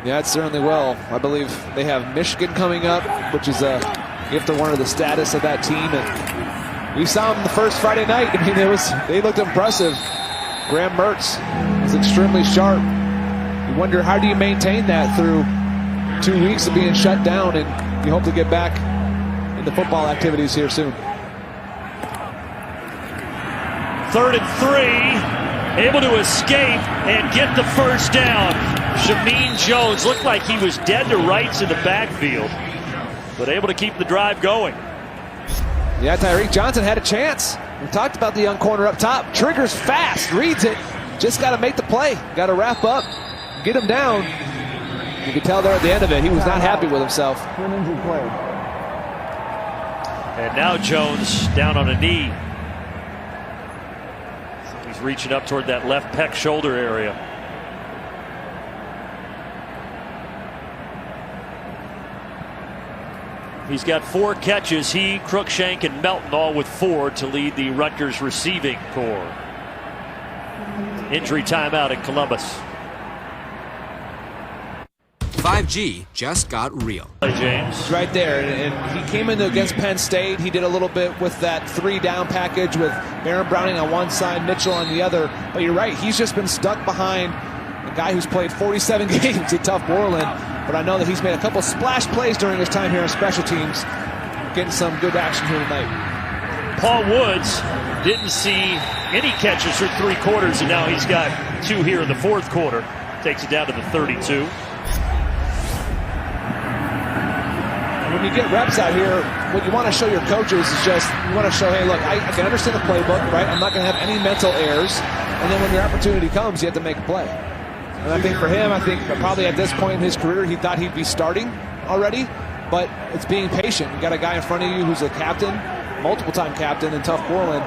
[SPEAKER 2] Yeah, it certainly will. I believe they have Michigan coming up, which is a gift to wonder the status of that team. And we saw them the first Friday night. I mean, they looked impressive. Graham Mertz is extremely sharp. You wonder, how do you maintain that through 2 weeks of being shut down, and you hope to get back into football activities here soon.
[SPEAKER 1] 3rd and 3, able to escape and get the first down. Shameen Jones looked like he was dead to rights in the backfield, but able to keep the drive going.
[SPEAKER 2] Yeah, Tyreek Johnson had a chance. We talked about the young corner up top. Triggers fast, reads it. Just got to make the play. Got to wrap up, get him down. You could tell there at the end of it, he was not happy with himself.
[SPEAKER 1] And now Jones down on a knee. He's reaching up toward that left pec shoulder area. He's got 4 catches. He, Crookshank, and Melton all with 4 to lead the Rutgers receiving corps. Injury timeout in Columbus.
[SPEAKER 7] 5G just got real.
[SPEAKER 1] James.
[SPEAKER 2] Right there, and he came in against Penn State. He did a little bit with that 3-down package with Baron Browning on one side, Mitchell on the other. But you're right, he's just been stuck behind a guy who's played 47 games at Tough Moreland. But I know that he's made a couple splash plays during his time here on special teams, getting some good action here tonight.
[SPEAKER 1] Paul Woods didn't see any catches for 3 quarters, and now he's got 2 here in the 4th quarter. Takes it down to the 32.
[SPEAKER 2] When you get reps out here, what you want to show your coaches is just, you want to show, hey, look, I can understand the playbook, right? I'm not going to have any mental errors. And then when your opportunity comes, you have to make a play. And I think for him, I think probably at this point in his career, he thought he'd be starting already. But it's being patient. You got a guy in front of you who's a captain, multiple-time captain in Tough Moreland.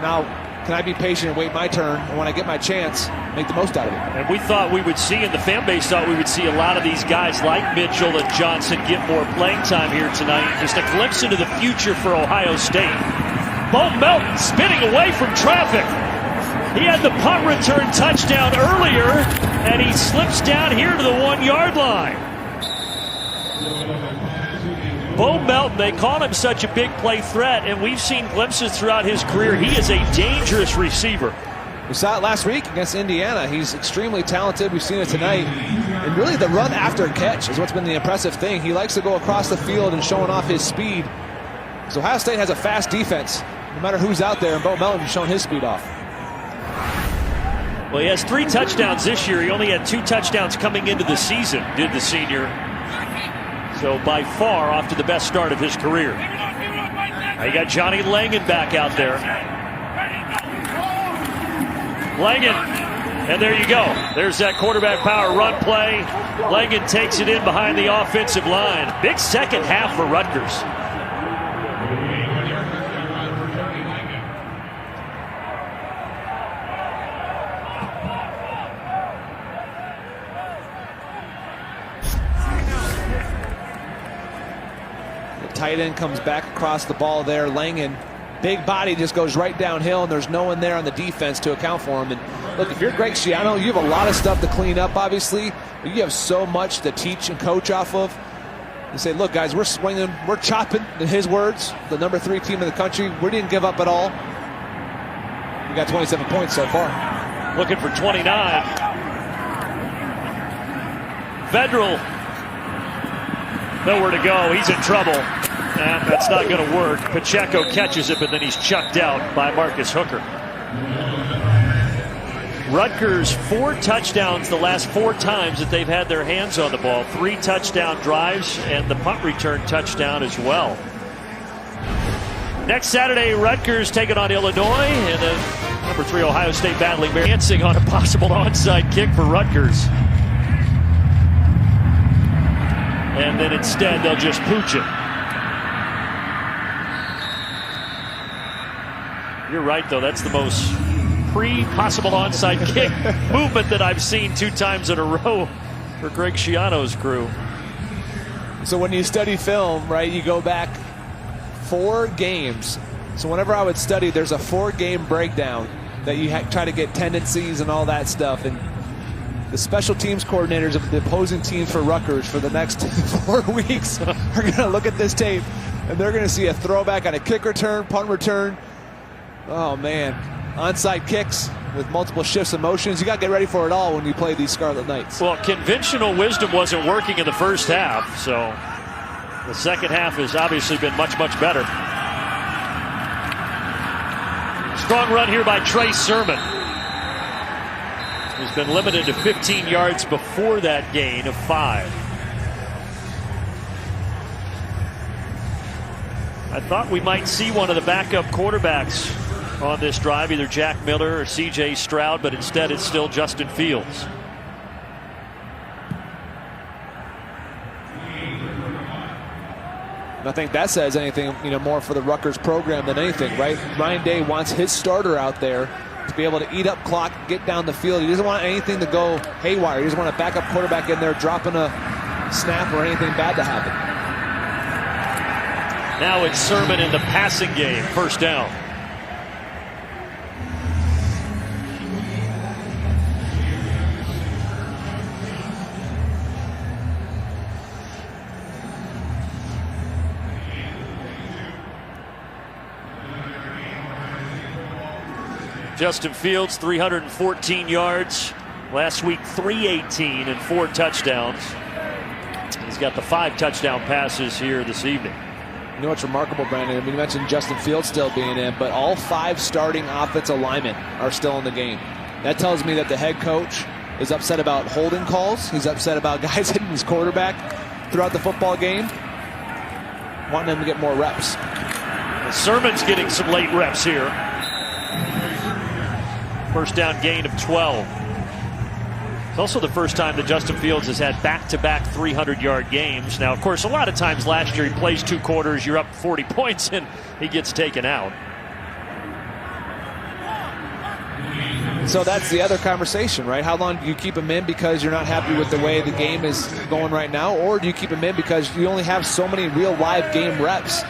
[SPEAKER 2] Now can I be patient and wait my turn, and when I get my chance, make the most out of it?
[SPEAKER 1] And we thought we would see, and the fan base thought we would see a lot of these guys like Mitchell and Johnson get more playing time here tonight. Just a glimpse into the future for Ohio State. Bo Melton spinning away from traffic. He had the punt return touchdown earlier, and he slips down here to the 1-yard line. Bo Melton, they call him such a big play threat, and we've seen glimpses throughout his career. He is a dangerous receiver.
[SPEAKER 2] We saw it last week against Indiana. He's extremely talented. We've seen it tonight. And really the run after catch is what's been the impressive thing. He likes to go across the field and showing off his speed. So Ohio State has a fast defense, no matter who's out there, and Bo Melton's showing his speed off.
[SPEAKER 1] Well, he has 3 touchdowns this year. He only had 2 touchdowns coming into the season, did the senior. So by far off to the best start of his career. Now you got Johnny Langan back out there. Langan, and there you go. There's that quarterback power run play. Langan takes it in behind the offensive line. Big second half for Rutgers.
[SPEAKER 2] Tight end comes back across the ball there. Langan, big body, just goes right downhill, and there's no one there on the defense to account for him. And look, if you're Greg Schiano, you have a lot of stuff to clean up, obviously, but you have so much to teach and coach off of. You say, look, guys, we're swinging, we're chopping, in his words, the number 3 team in the country. We didn't give up at all. We got 27 points so far.
[SPEAKER 1] Looking for 29. Federal, nowhere to go. He's in trouble. And that's not going to work. Pacheco catches it, but then he's chucked out by Marcus Hooker. Rutgers 4 touchdowns the last 4 times that they've had their hands on the ball. 3 touchdown drives and the punt return touchdown as well. Next Saturday, Rutgers taking on Illinois, and number 3 Ohio State battling dancing on a possible onside kick for Rutgers. And then instead they'll just pooch it. You're right, though. That's the most pre-possible onside kick movement that I've seen 2 times in a row for Greg Schiano's crew.
[SPEAKER 2] So when you study film, right, you go back 4 games. So whenever I would study, there's a 4-game breakdown that you try to get tendencies and all that stuff. And the special teams coordinators of the opposing teams for Rutgers for the next 4 weeks are going to look at this tape, and they're going to see a throwback on a kick return, punt return. Oh, man. Onside kicks with multiple shifts and motions. You got to get ready for it all when you play these Scarlet Knights.
[SPEAKER 1] Well, conventional wisdom wasn't working in the first half, so the second half has obviously been much, much better. Strong run here by Trey Sermon. He's been limited to 15 yards before that gain of 5. I thought we might see one of the backup quarterbacks on this drive, either Jack Miller or C.J. Stroud, but instead it's still Justin Fields.
[SPEAKER 2] I think that says anything, more for the Rutgers program than anything, right? Ryan Day wants his starter out there to be able to eat up clock, get down the field. He doesn't want anything to go haywire. He doesn't want a backup quarterback in there dropping a snap or anything bad to happen.
[SPEAKER 1] Now it's Sermon in the passing game, first down. Justin Fields, 314 yards. Last week, 318 and 4 touchdowns. He's got the 5 touchdown passes here this evening.
[SPEAKER 2] You know what's remarkable, Brandon? I mean, you mentioned Justin Fields still being in, but all 5 starting offensive linemen are still in the game. That tells me that the head coach is upset about holding calls. He's upset about guys hitting his quarterback throughout the football game, wanting them to get more reps.
[SPEAKER 1] Sermon's getting some late reps here. First down gain of 12. It's also the first time that Justin Fields has had back-to-back 300-yard games. Now, of course, a lot of times last year he plays 2 quarters, you're up 40 points, and he gets taken out.
[SPEAKER 2] so that's the other conversation, right? How long do you keep him in because you're not happy with the way the game is going right now? Or do you keep him in because you only have so many real live game reps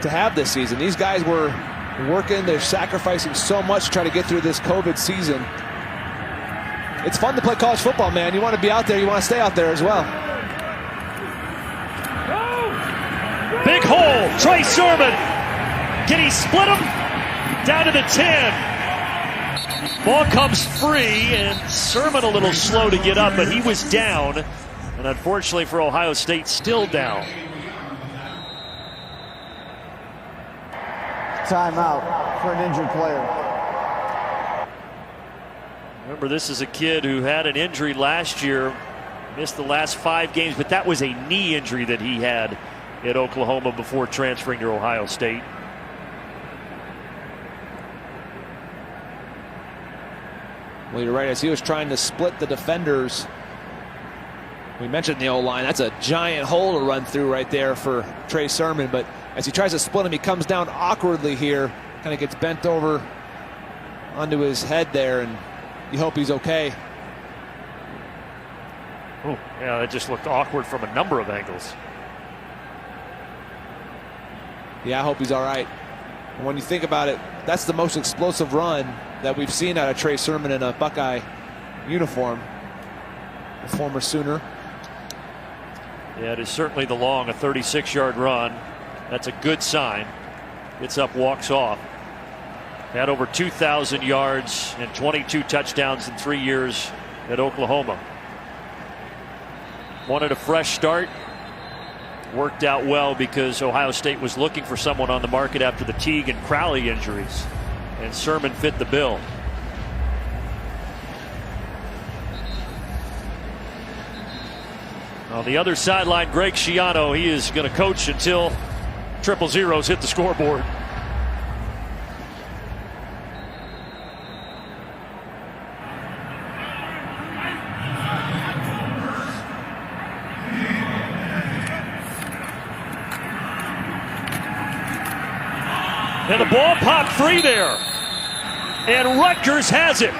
[SPEAKER 2] to have this season? These guys were working, they're sacrificing so much to try to get through this COVID season. It's fun to play college football, man. You want to be out there, you want to stay out there as well.
[SPEAKER 1] Big hole, Trey Sermon. Can he split him? Down to the 10. Ball comes free, and Sermon a little slow to get up, but he was down. And unfortunately for Ohio State, still down.
[SPEAKER 3] Timeout for an injured player.
[SPEAKER 1] Remember, this is a kid who had an injury last year, missed the last 5 games, but that was a knee injury that he had at Oklahoma before transferring to Ohio State.
[SPEAKER 2] Well, you're right. As he was trying to split the defenders, we mentioned the O-line. That's a giant hole to run through right there for Trey Sermon. But as he tries to split him, he comes down awkwardly here. Kind of gets bent over onto his head there, and you hope he's okay.
[SPEAKER 1] Oh, yeah, that just looked awkward from a number of angles.
[SPEAKER 2] Yeah, I hope he's all right. And when you think about it, that's the most explosive run that we've seen out of Trey Sermon in a Buckeye uniform. A former Sooner.
[SPEAKER 1] Yeah, it is certainly the long, a 36-yard run. That's a good sign. Gets up, walks off. Had over 2,000 yards and 22 touchdowns in 3 years at Oklahoma. Wanted a fresh start. Worked out well because Ohio State was looking for someone on the market after the Teague and Crowley injuries. And Sermon fit the bill. On the other sideline, Greg Schiano, he is going to coach until 000s hit the scoreboard. And the ball popped free there. And Rutgers has it.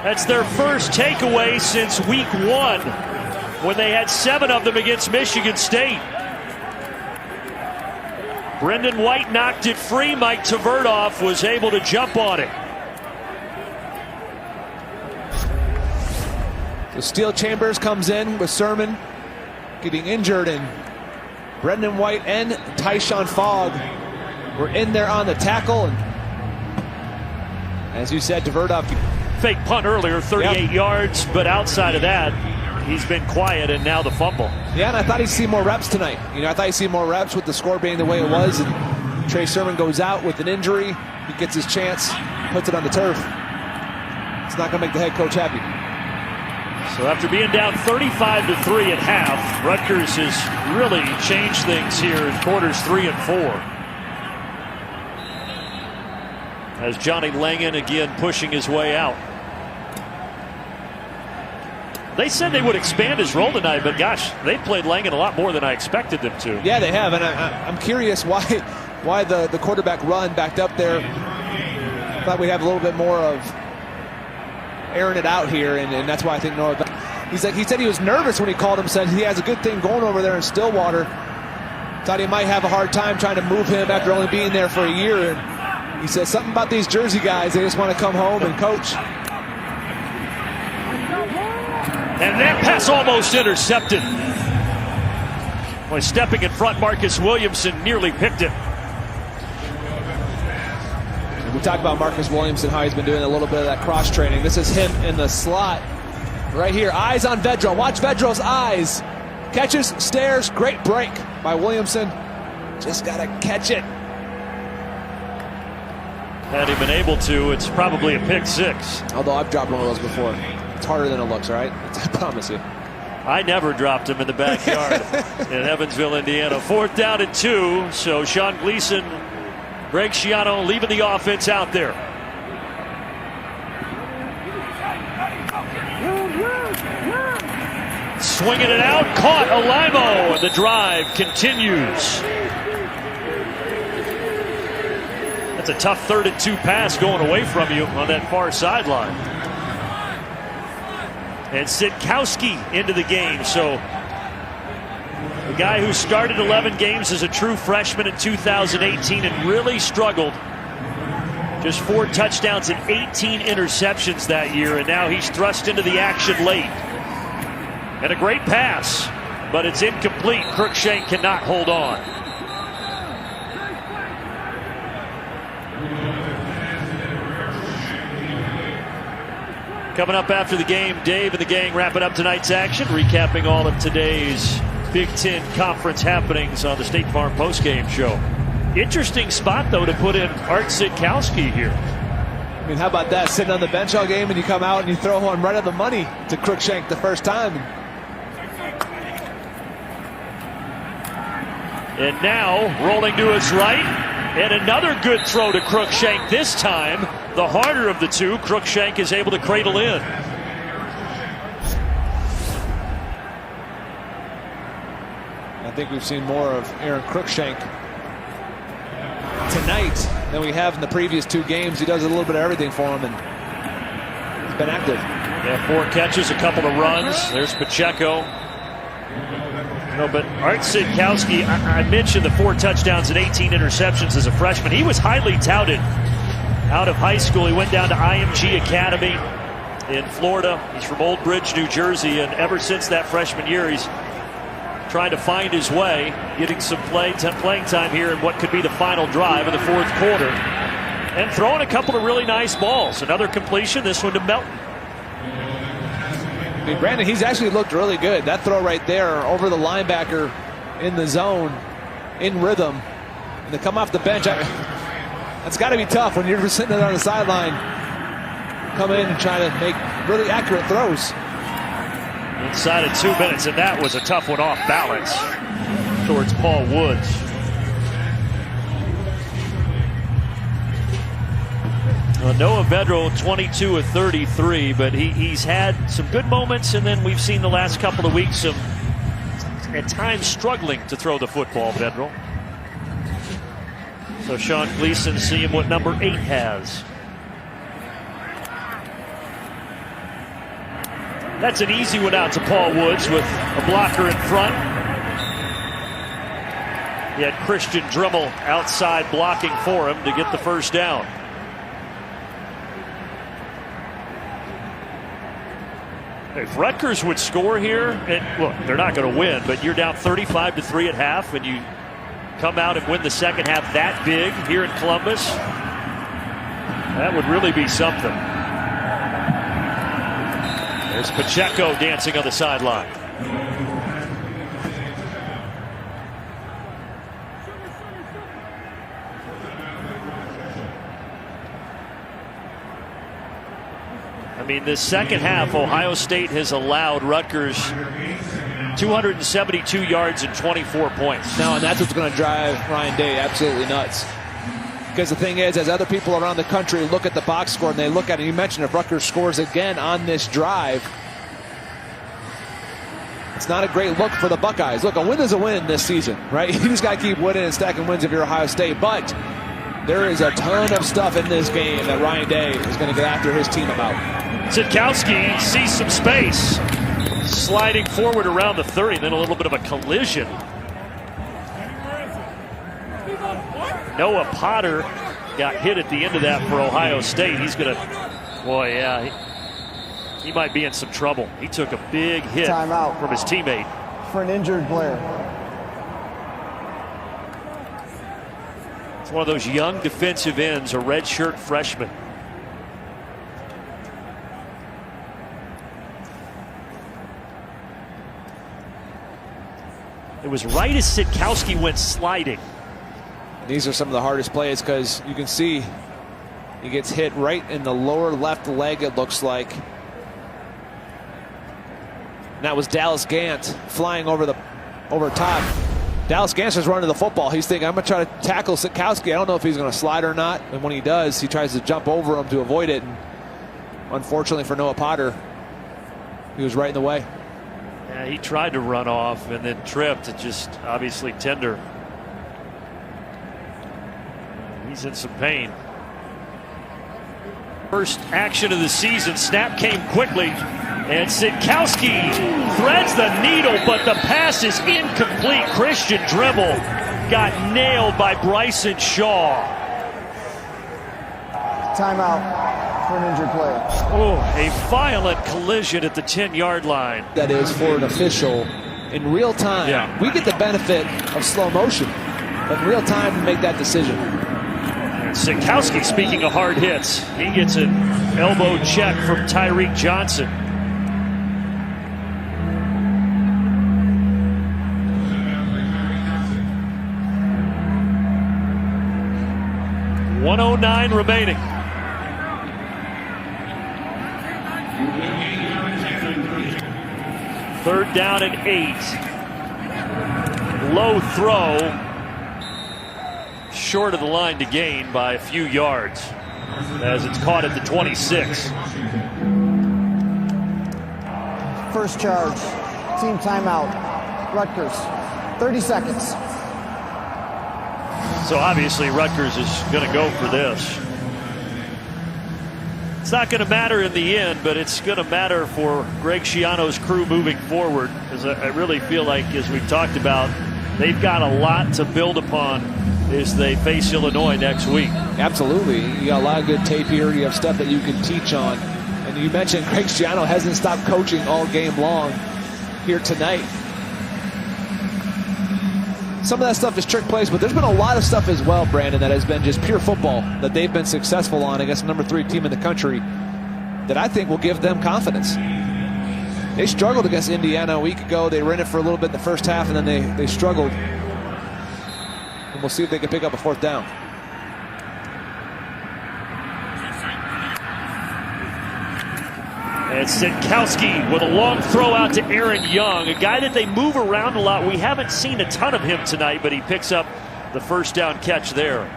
[SPEAKER 1] That's their first takeaway since week 1, when they had 7 of them against Michigan State. Brendan White knocked it free. Mike Tverdoff was able to jump on it.
[SPEAKER 2] So Steel Chambers comes in with Sermon getting injured, and Brendan White and Tyshawn Fogg were in there on the tackle. And as you said, Tverdoff.
[SPEAKER 1] Fake punt earlier, 38 yards, but outside of that, he's been quiet, and now the fumble.
[SPEAKER 2] Yeah, and I thought he'd see more reps tonight. You know, I thought he'd see more reps with the score being the way it was. And Trey Sermon goes out with an injury. He gets his chance, puts it on the turf. It's not going to make the head coach happy.
[SPEAKER 1] So after being down 35-3 at half, Rutgers has really changed things here in quarters 3 and 4. As Johnny Langan again pushing his way out. They said they would expand his role tonight, but gosh, they played Langan a lot more than I expected them to.
[SPEAKER 2] Yeah, they have, and I'm curious why the quarterback run backed up there. Thought we'd have a little bit more of airing it out here, and that's why I think Noah. He said he was nervous when he called him. Said he has a good thing going over there in Stillwater. Thought he might have a hard time trying to move him after only being there for a year. And he said something about these Jersey guys. They just want to come home and coach.
[SPEAKER 1] And that pass almost intercepted. Boy, stepping in front, Marcus Williamson nearly picked it.
[SPEAKER 2] We talked about Marcus Williamson, how he's been doing a little bit of that cross training. This is him in the slot right here. Eyes on Vedro. Watch Vedro's eyes. Catches, stares. Great break by Williamson. Just got to catch it.
[SPEAKER 1] Had he been able to, it's probably a pick 6.
[SPEAKER 2] Although I've dropped one of those before. It's harder than it looks, right? I promise you.
[SPEAKER 1] I never dropped him in the backyard in Evansville, Indiana. 4th down and 2. So Sean Gleason, Greg Schiano leaving the offense out there. Swinging it out, caught Alimo, and the drive continues. That's a tough 3rd and 2 pass going away from you on that far sideline. And Sitkowski into the game. So the guy who started 11 games as a true freshman in 2018 and really struggled. Just 4 touchdowns and 18 interceptions that year, and now he's thrust into the action late. And a great pass, but it's incomplete. Cruikshank cannot hold on. Coming up after the game, Dave and the gang wrapping up tonight's action, recapping all of today's Big Ten Conference happenings on the State Farm postgame show. Interesting spot, though, to put in Art Sitkowski here.
[SPEAKER 2] I mean, how about that? Sitting on the bench all game and you come out and you throw one right on the money to Cruikshank the first time.
[SPEAKER 1] And now rolling to his right, and another good throw to Cruikshank. This time, the harder of the two, Cruikshank is able to cradle in.
[SPEAKER 2] I think we've seen more of Aaron Cruikshank tonight than we have in the previous 2 games. He does a little bit of everything for him, and he's been active.
[SPEAKER 1] Yeah, 4 catches, a couple of runs. There's Pacheco. No, but Art Sitkowski, I mentioned the 4 touchdowns and 18 interceptions as a freshman. He was highly touted out of high school. He went down to IMG Academy in Florida. He's from Old Bridge, New Jersey, and ever since that freshman year, he's trying to find his way, getting some playing time here in what could be the final drive of the 4th quarter, and throwing a couple of really nice balls. Another completion, this one to Melton.
[SPEAKER 2] I mean, Brandon, he's actually looked really good. That throw right there over the linebacker in the zone, in rhythm, and to come off the bench, that's got to be tough when you're sitting on the sideline. Come in and try to make really accurate throws.
[SPEAKER 1] Inside of 2 minutes, and that was a tough one off balance towards Paul Woods. Well, Noah Vedral, 22 of 33, but he's had some good moments, and then we've seen the last couple of weeks some, at times, struggling to throw the football, Vedral. So Sean Gleason seeing what number 8 has. That's an easy one out to Paul Woods with a blocker in front. He had Christian Dremel outside blocking for him to get the first down. If Rutgers would score here, and look, they're not going to win, but you're down 35-3 at half, and you come out and win the second half that big here in Columbus, that would really be something. There's Pacheco dancing on the sideline. I mean, this second half, Ohio State has allowed Rutgers 272 yards and 24 points.
[SPEAKER 2] No, and that's what's going to drive Ryan Day absolutely nuts. Because the thing is, as other people around the country look at the box score and they look at it, you mentioned if Rutgers scores again on this drive, it's not a great look for the Buckeyes. Look, a win is a win this season, right? You just got to keep winning and stacking wins if you're Ohio State. But there is a ton of stuff in this game that Ryan Day is going to get after his team about.
[SPEAKER 1] Sitkowski sees some space, sliding forward around the 30, then a little bit of a collision. Noah Potter got hit at the end of that for Ohio State. He's going to, boy, yeah, he might be in some trouble. He took a big hit from his teammate.
[SPEAKER 3] For an injured player.
[SPEAKER 1] It's one of those young defensive ends, a redshirt freshman. It was right as Sitkowski went sliding.
[SPEAKER 2] These are some of the hardest plays because you can see he gets hit right in the lower left leg, it looks like. And that was Dallas Gant flying over top. Dallas Gant is running the football. He's thinking, I'm going to try to tackle Sitkowski. I don't know if he's going to slide or not. And when he does, he tries to jump over him to avoid it. And unfortunately for Noah Potter, he was right in the way.
[SPEAKER 1] Yeah, he tried to run off and then tripped. It just obviously tender. He's in some pain. First action of the season. Snap came quickly. And Sitkowski threads the needle, but the pass is incomplete. Christian Dribble got nailed by Bryson Shaw.
[SPEAKER 3] Timeout for an injured player.
[SPEAKER 1] Oh, a violent collision at the 10-yard line.
[SPEAKER 2] That is for an official in real time.
[SPEAKER 1] Yeah.
[SPEAKER 2] We get the benefit of slow motion, but in real time to make that decision.
[SPEAKER 1] Sitkowski, speaking of hard hits, he gets an elbow check from Tyreek Johnson. .109 remaining. Third down and 8. Low throw. Short of the line to gain by a few yards as it's caught at the 26.
[SPEAKER 3] First charge. Team timeout. Rutgers. 30 seconds.
[SPEAKER 1] So obviously Rutgers is going to go for this. It's not going to matter in the end, but it's going to matter for Greg Schiano's crew moving forward. Because I really feel like, as we've talked about, they've got a lot to build upon as they face Illinois next week.
[SPEAKER 2] Absolutely. You got a lot of good tape here. You have stuff that you can teach on. And you mentioned Greg Schiano hasn't stopped coaching all game long here tonight. Some of that stuff is trick plays, but there's been a lot of stuff as well, Brandon, that has been just pure football that they've been successful on against the #3 team in the country that I think will give them confidence. They struggled against Indiana a week ago. They ran it for a little bit in the first half, and then they struggled. And we'll see if they can pick up a fourth down.
[SPEAKER 1] And Sitkowski with a long throw out to Aaron Young, a guy that they move around a lot. We haven't seen a ton of him tonight, but he picks up the first down catch there.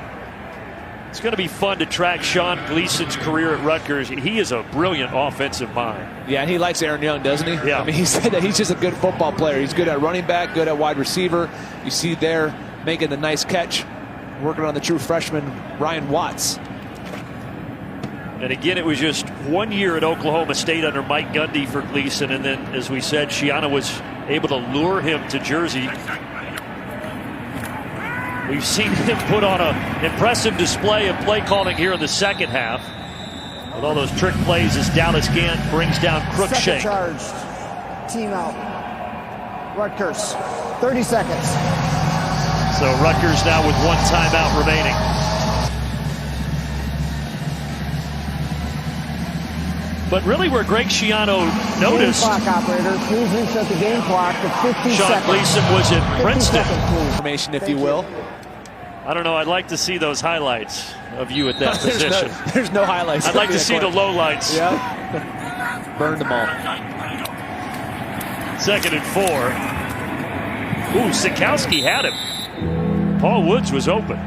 [SPEAKER 1] It's going to be fun to track Sean Gleason's career at Rutgers. He is a brilliant offensive mind.
[SPEAKER 2] Yeah, and he likes Aaron Young, doesn't he?
[SPEAKER 1] Yeah.
[SPEAKER 2] I mean, he said that he's just a good football player. He's good at running back, good at wide receiver. You see there making the nice catch, working on the true freshman, Ryan Watts.
[SPEAKER 1] And again, it was just 1 year at Oklahoma State under Mike Gundy for Gleason. And then, as we said, Schiano was able to lure him to Jersey. We've seen him put on an impressive display of play calling here in the second half. With all those trick plays as Dallas Gant brings down Crookshank.
[SPEAKER 3] Second charged. Team out. Rutgers. 30 seconds.
[SPEAKER 1] So Rutgers now with one timeout remaining. But really where Greg Schiano noticed.
[SPEAKER 3] Game clock operator, please reset the game clock to 50
[SPEAKER 1] Sean
[SPEAKER 3] seconds.
[SPEAKER 1] Gleason was at Princeton.
[SPEAKER 2] Information, if you will.
[SPEAKER 1] I don't know. I'd like to see those highlights of you at that position.
[SPEAKER 2] There's no highlights.
[SPEAKER 1] I'd like to see the lowlights.
[SPEAKER 2] Yeah. Burned them all.
[SPEAKER 1] 2nd and 4. Ooh, Sitkowski had him. Paul Woods was open.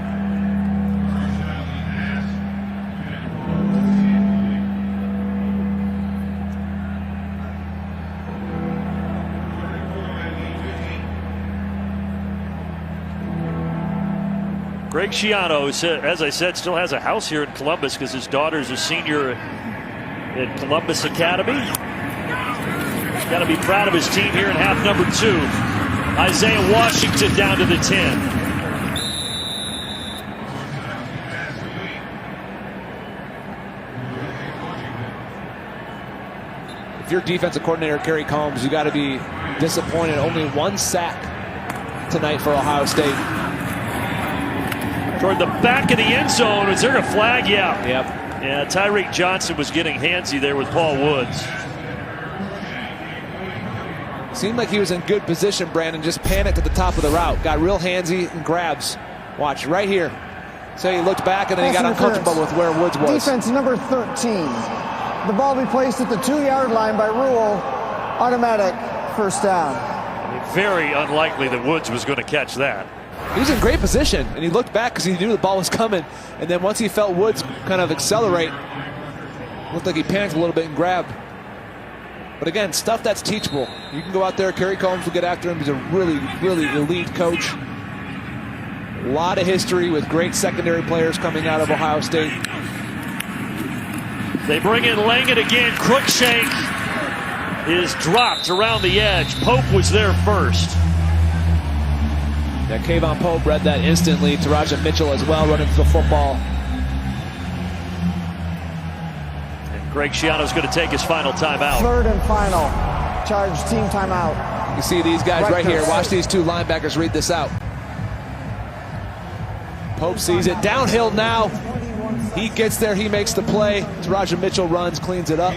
[SPEAKER 1] Greg Schiano, as I said, still has a house here in Columbus because his daughter's a senior at Columbus Academy. He's got to be proud of his team here in half number 2. Isaiah Washington down to the 10.
[SPEAKER 2] If you're defensive coordinator Kerry Combs, you got to be disappointed. Only 1 sack tonight for Ohio State.
[SPEAKER 1] Toward the back of the end zone. Is there a flag? Yeah.
[SPEAKER 2] Yep.
[SPEAKER 1] Yeah, Tyreek Johnson was getting handsy there with Paul Woods.
[SPEAKER 2] Seemed like he was in good position, Brandon. Just panicked at the top of the route. Got real handsy and grabs. Watch right here. So he looked back and then he got uncomfortable with where Woods was.
[SPEAKER 3] Defense number 13. The ball be placed at the 2-yard line by rule. Automatic first down.
[SPEAKER 1] Very unlikely that Woods was going to catch that.
[SPEAKER 2] He was in great position, and he looked back because he knew the ball was coming. And then once he felt Woods kind of accelerate, looked like he panicked a little bit and grabbed. But again, stuff that's teachable. You can go out there. Kerry Combs will get after him. He's a really, really elite coach. A lot of history with great secondary players coming out of Ohio State.
[SPEAKER 1] They bring in Langan again. Crookshank is dropped around the edge. Pope was there first.
[SPEAKER 2] Yeah, Kayvon Pope read that instantly. Taraja Mitchell as well running the football.
[SPEAKER 1] And Greg Schiano's going to take his final timeout.
[SPEAKER 3] Third and final. Charge team timeout.
[SPEAKER 2] You see these guys right here. Watch these two linebackers read this out. Pope sees it. Downhill now. He gets there. He makes the play. Taraja Mitchell runs, cleans it up.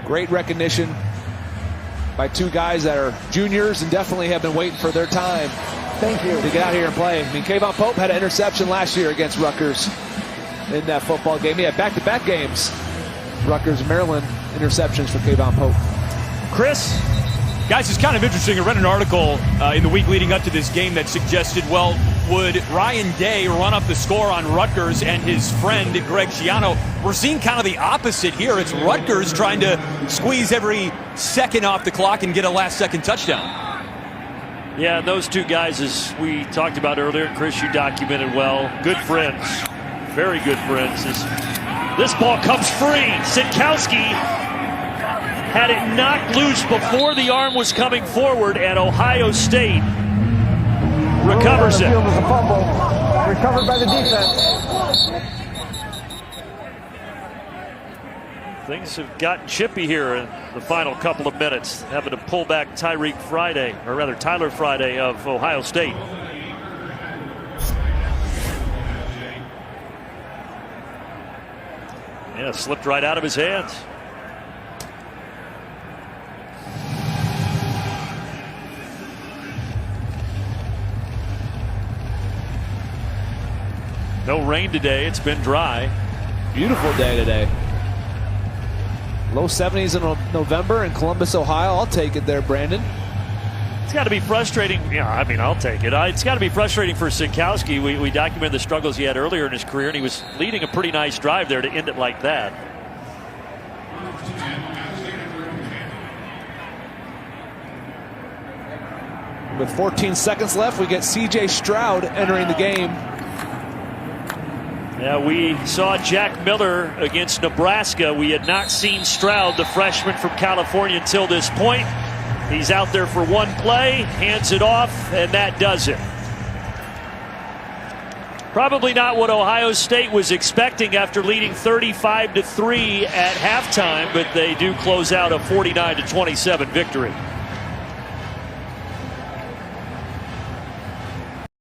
[SPEAKER 2] Great recognition by two guys that are juniors and definitely have been waiting for their time.
[SPEAKER 3] Thank you.
[SPEAKER 2] To get out here and play. I mean, Kayvon Pope had an interception last year against Rutgers in that football game. He had back-to-back games. Rutgers, Maryland interceptions for Kayvon Pope.
[SPEAKER 1] Chris?
[SPEAKER 4] Guys, it's kind of interesting. I read an article in the week leading up to this game that suggested, well, would Ryan Day run up the score on Rutgers and his friend Greg Schiano? We're seeing kind of the opposite here. It's Rutgers trying to squeeze every second off the clock and get a last-second touchdown.
[SPEAKER 1] Yeah, those two guys, as we talked about earlier, Chris, you documented well. Good friends. Very good friends. This ball comes free. Sitkowski had it knocked loose before the arm was coming forward, and Ohio State recovers it.
[SPEAKER 3] Field was a fumble. Recovered by the defense.
[SPEAKER 1] Things have gotten chippy here in the final couple of minutes, having to pull back Tyler Friday of Ohio State. Yeah, slipped right out of his hands. No rain today. It's been dry.
[SPEAKER 2] Beautiful day today. Low 70s in November in Columbus, Ohio. I'll take it there, Brandon.
[SPEAKER 1] It's got to be frustrating. Yeah, I mean, I'll take it. It's got to be frustrating for Sitkowski. We documented the struggles he had earlier in his career, and he was leading a pretty nice drive there to end it like that.
[SPEAKER 2] With 14 seconds left, we get C.J. Stroud entering the game.
[SPEAKER 1] Yeah, we saw Jack Miller against Nebraska. We had not seen Stroud, the freshman from California, until this point. He's out there for one play, hands it off, and that does it. Probably not what Ohio State was expecting after leading 35-3 at halftime, but they do close out a 49-27 victory.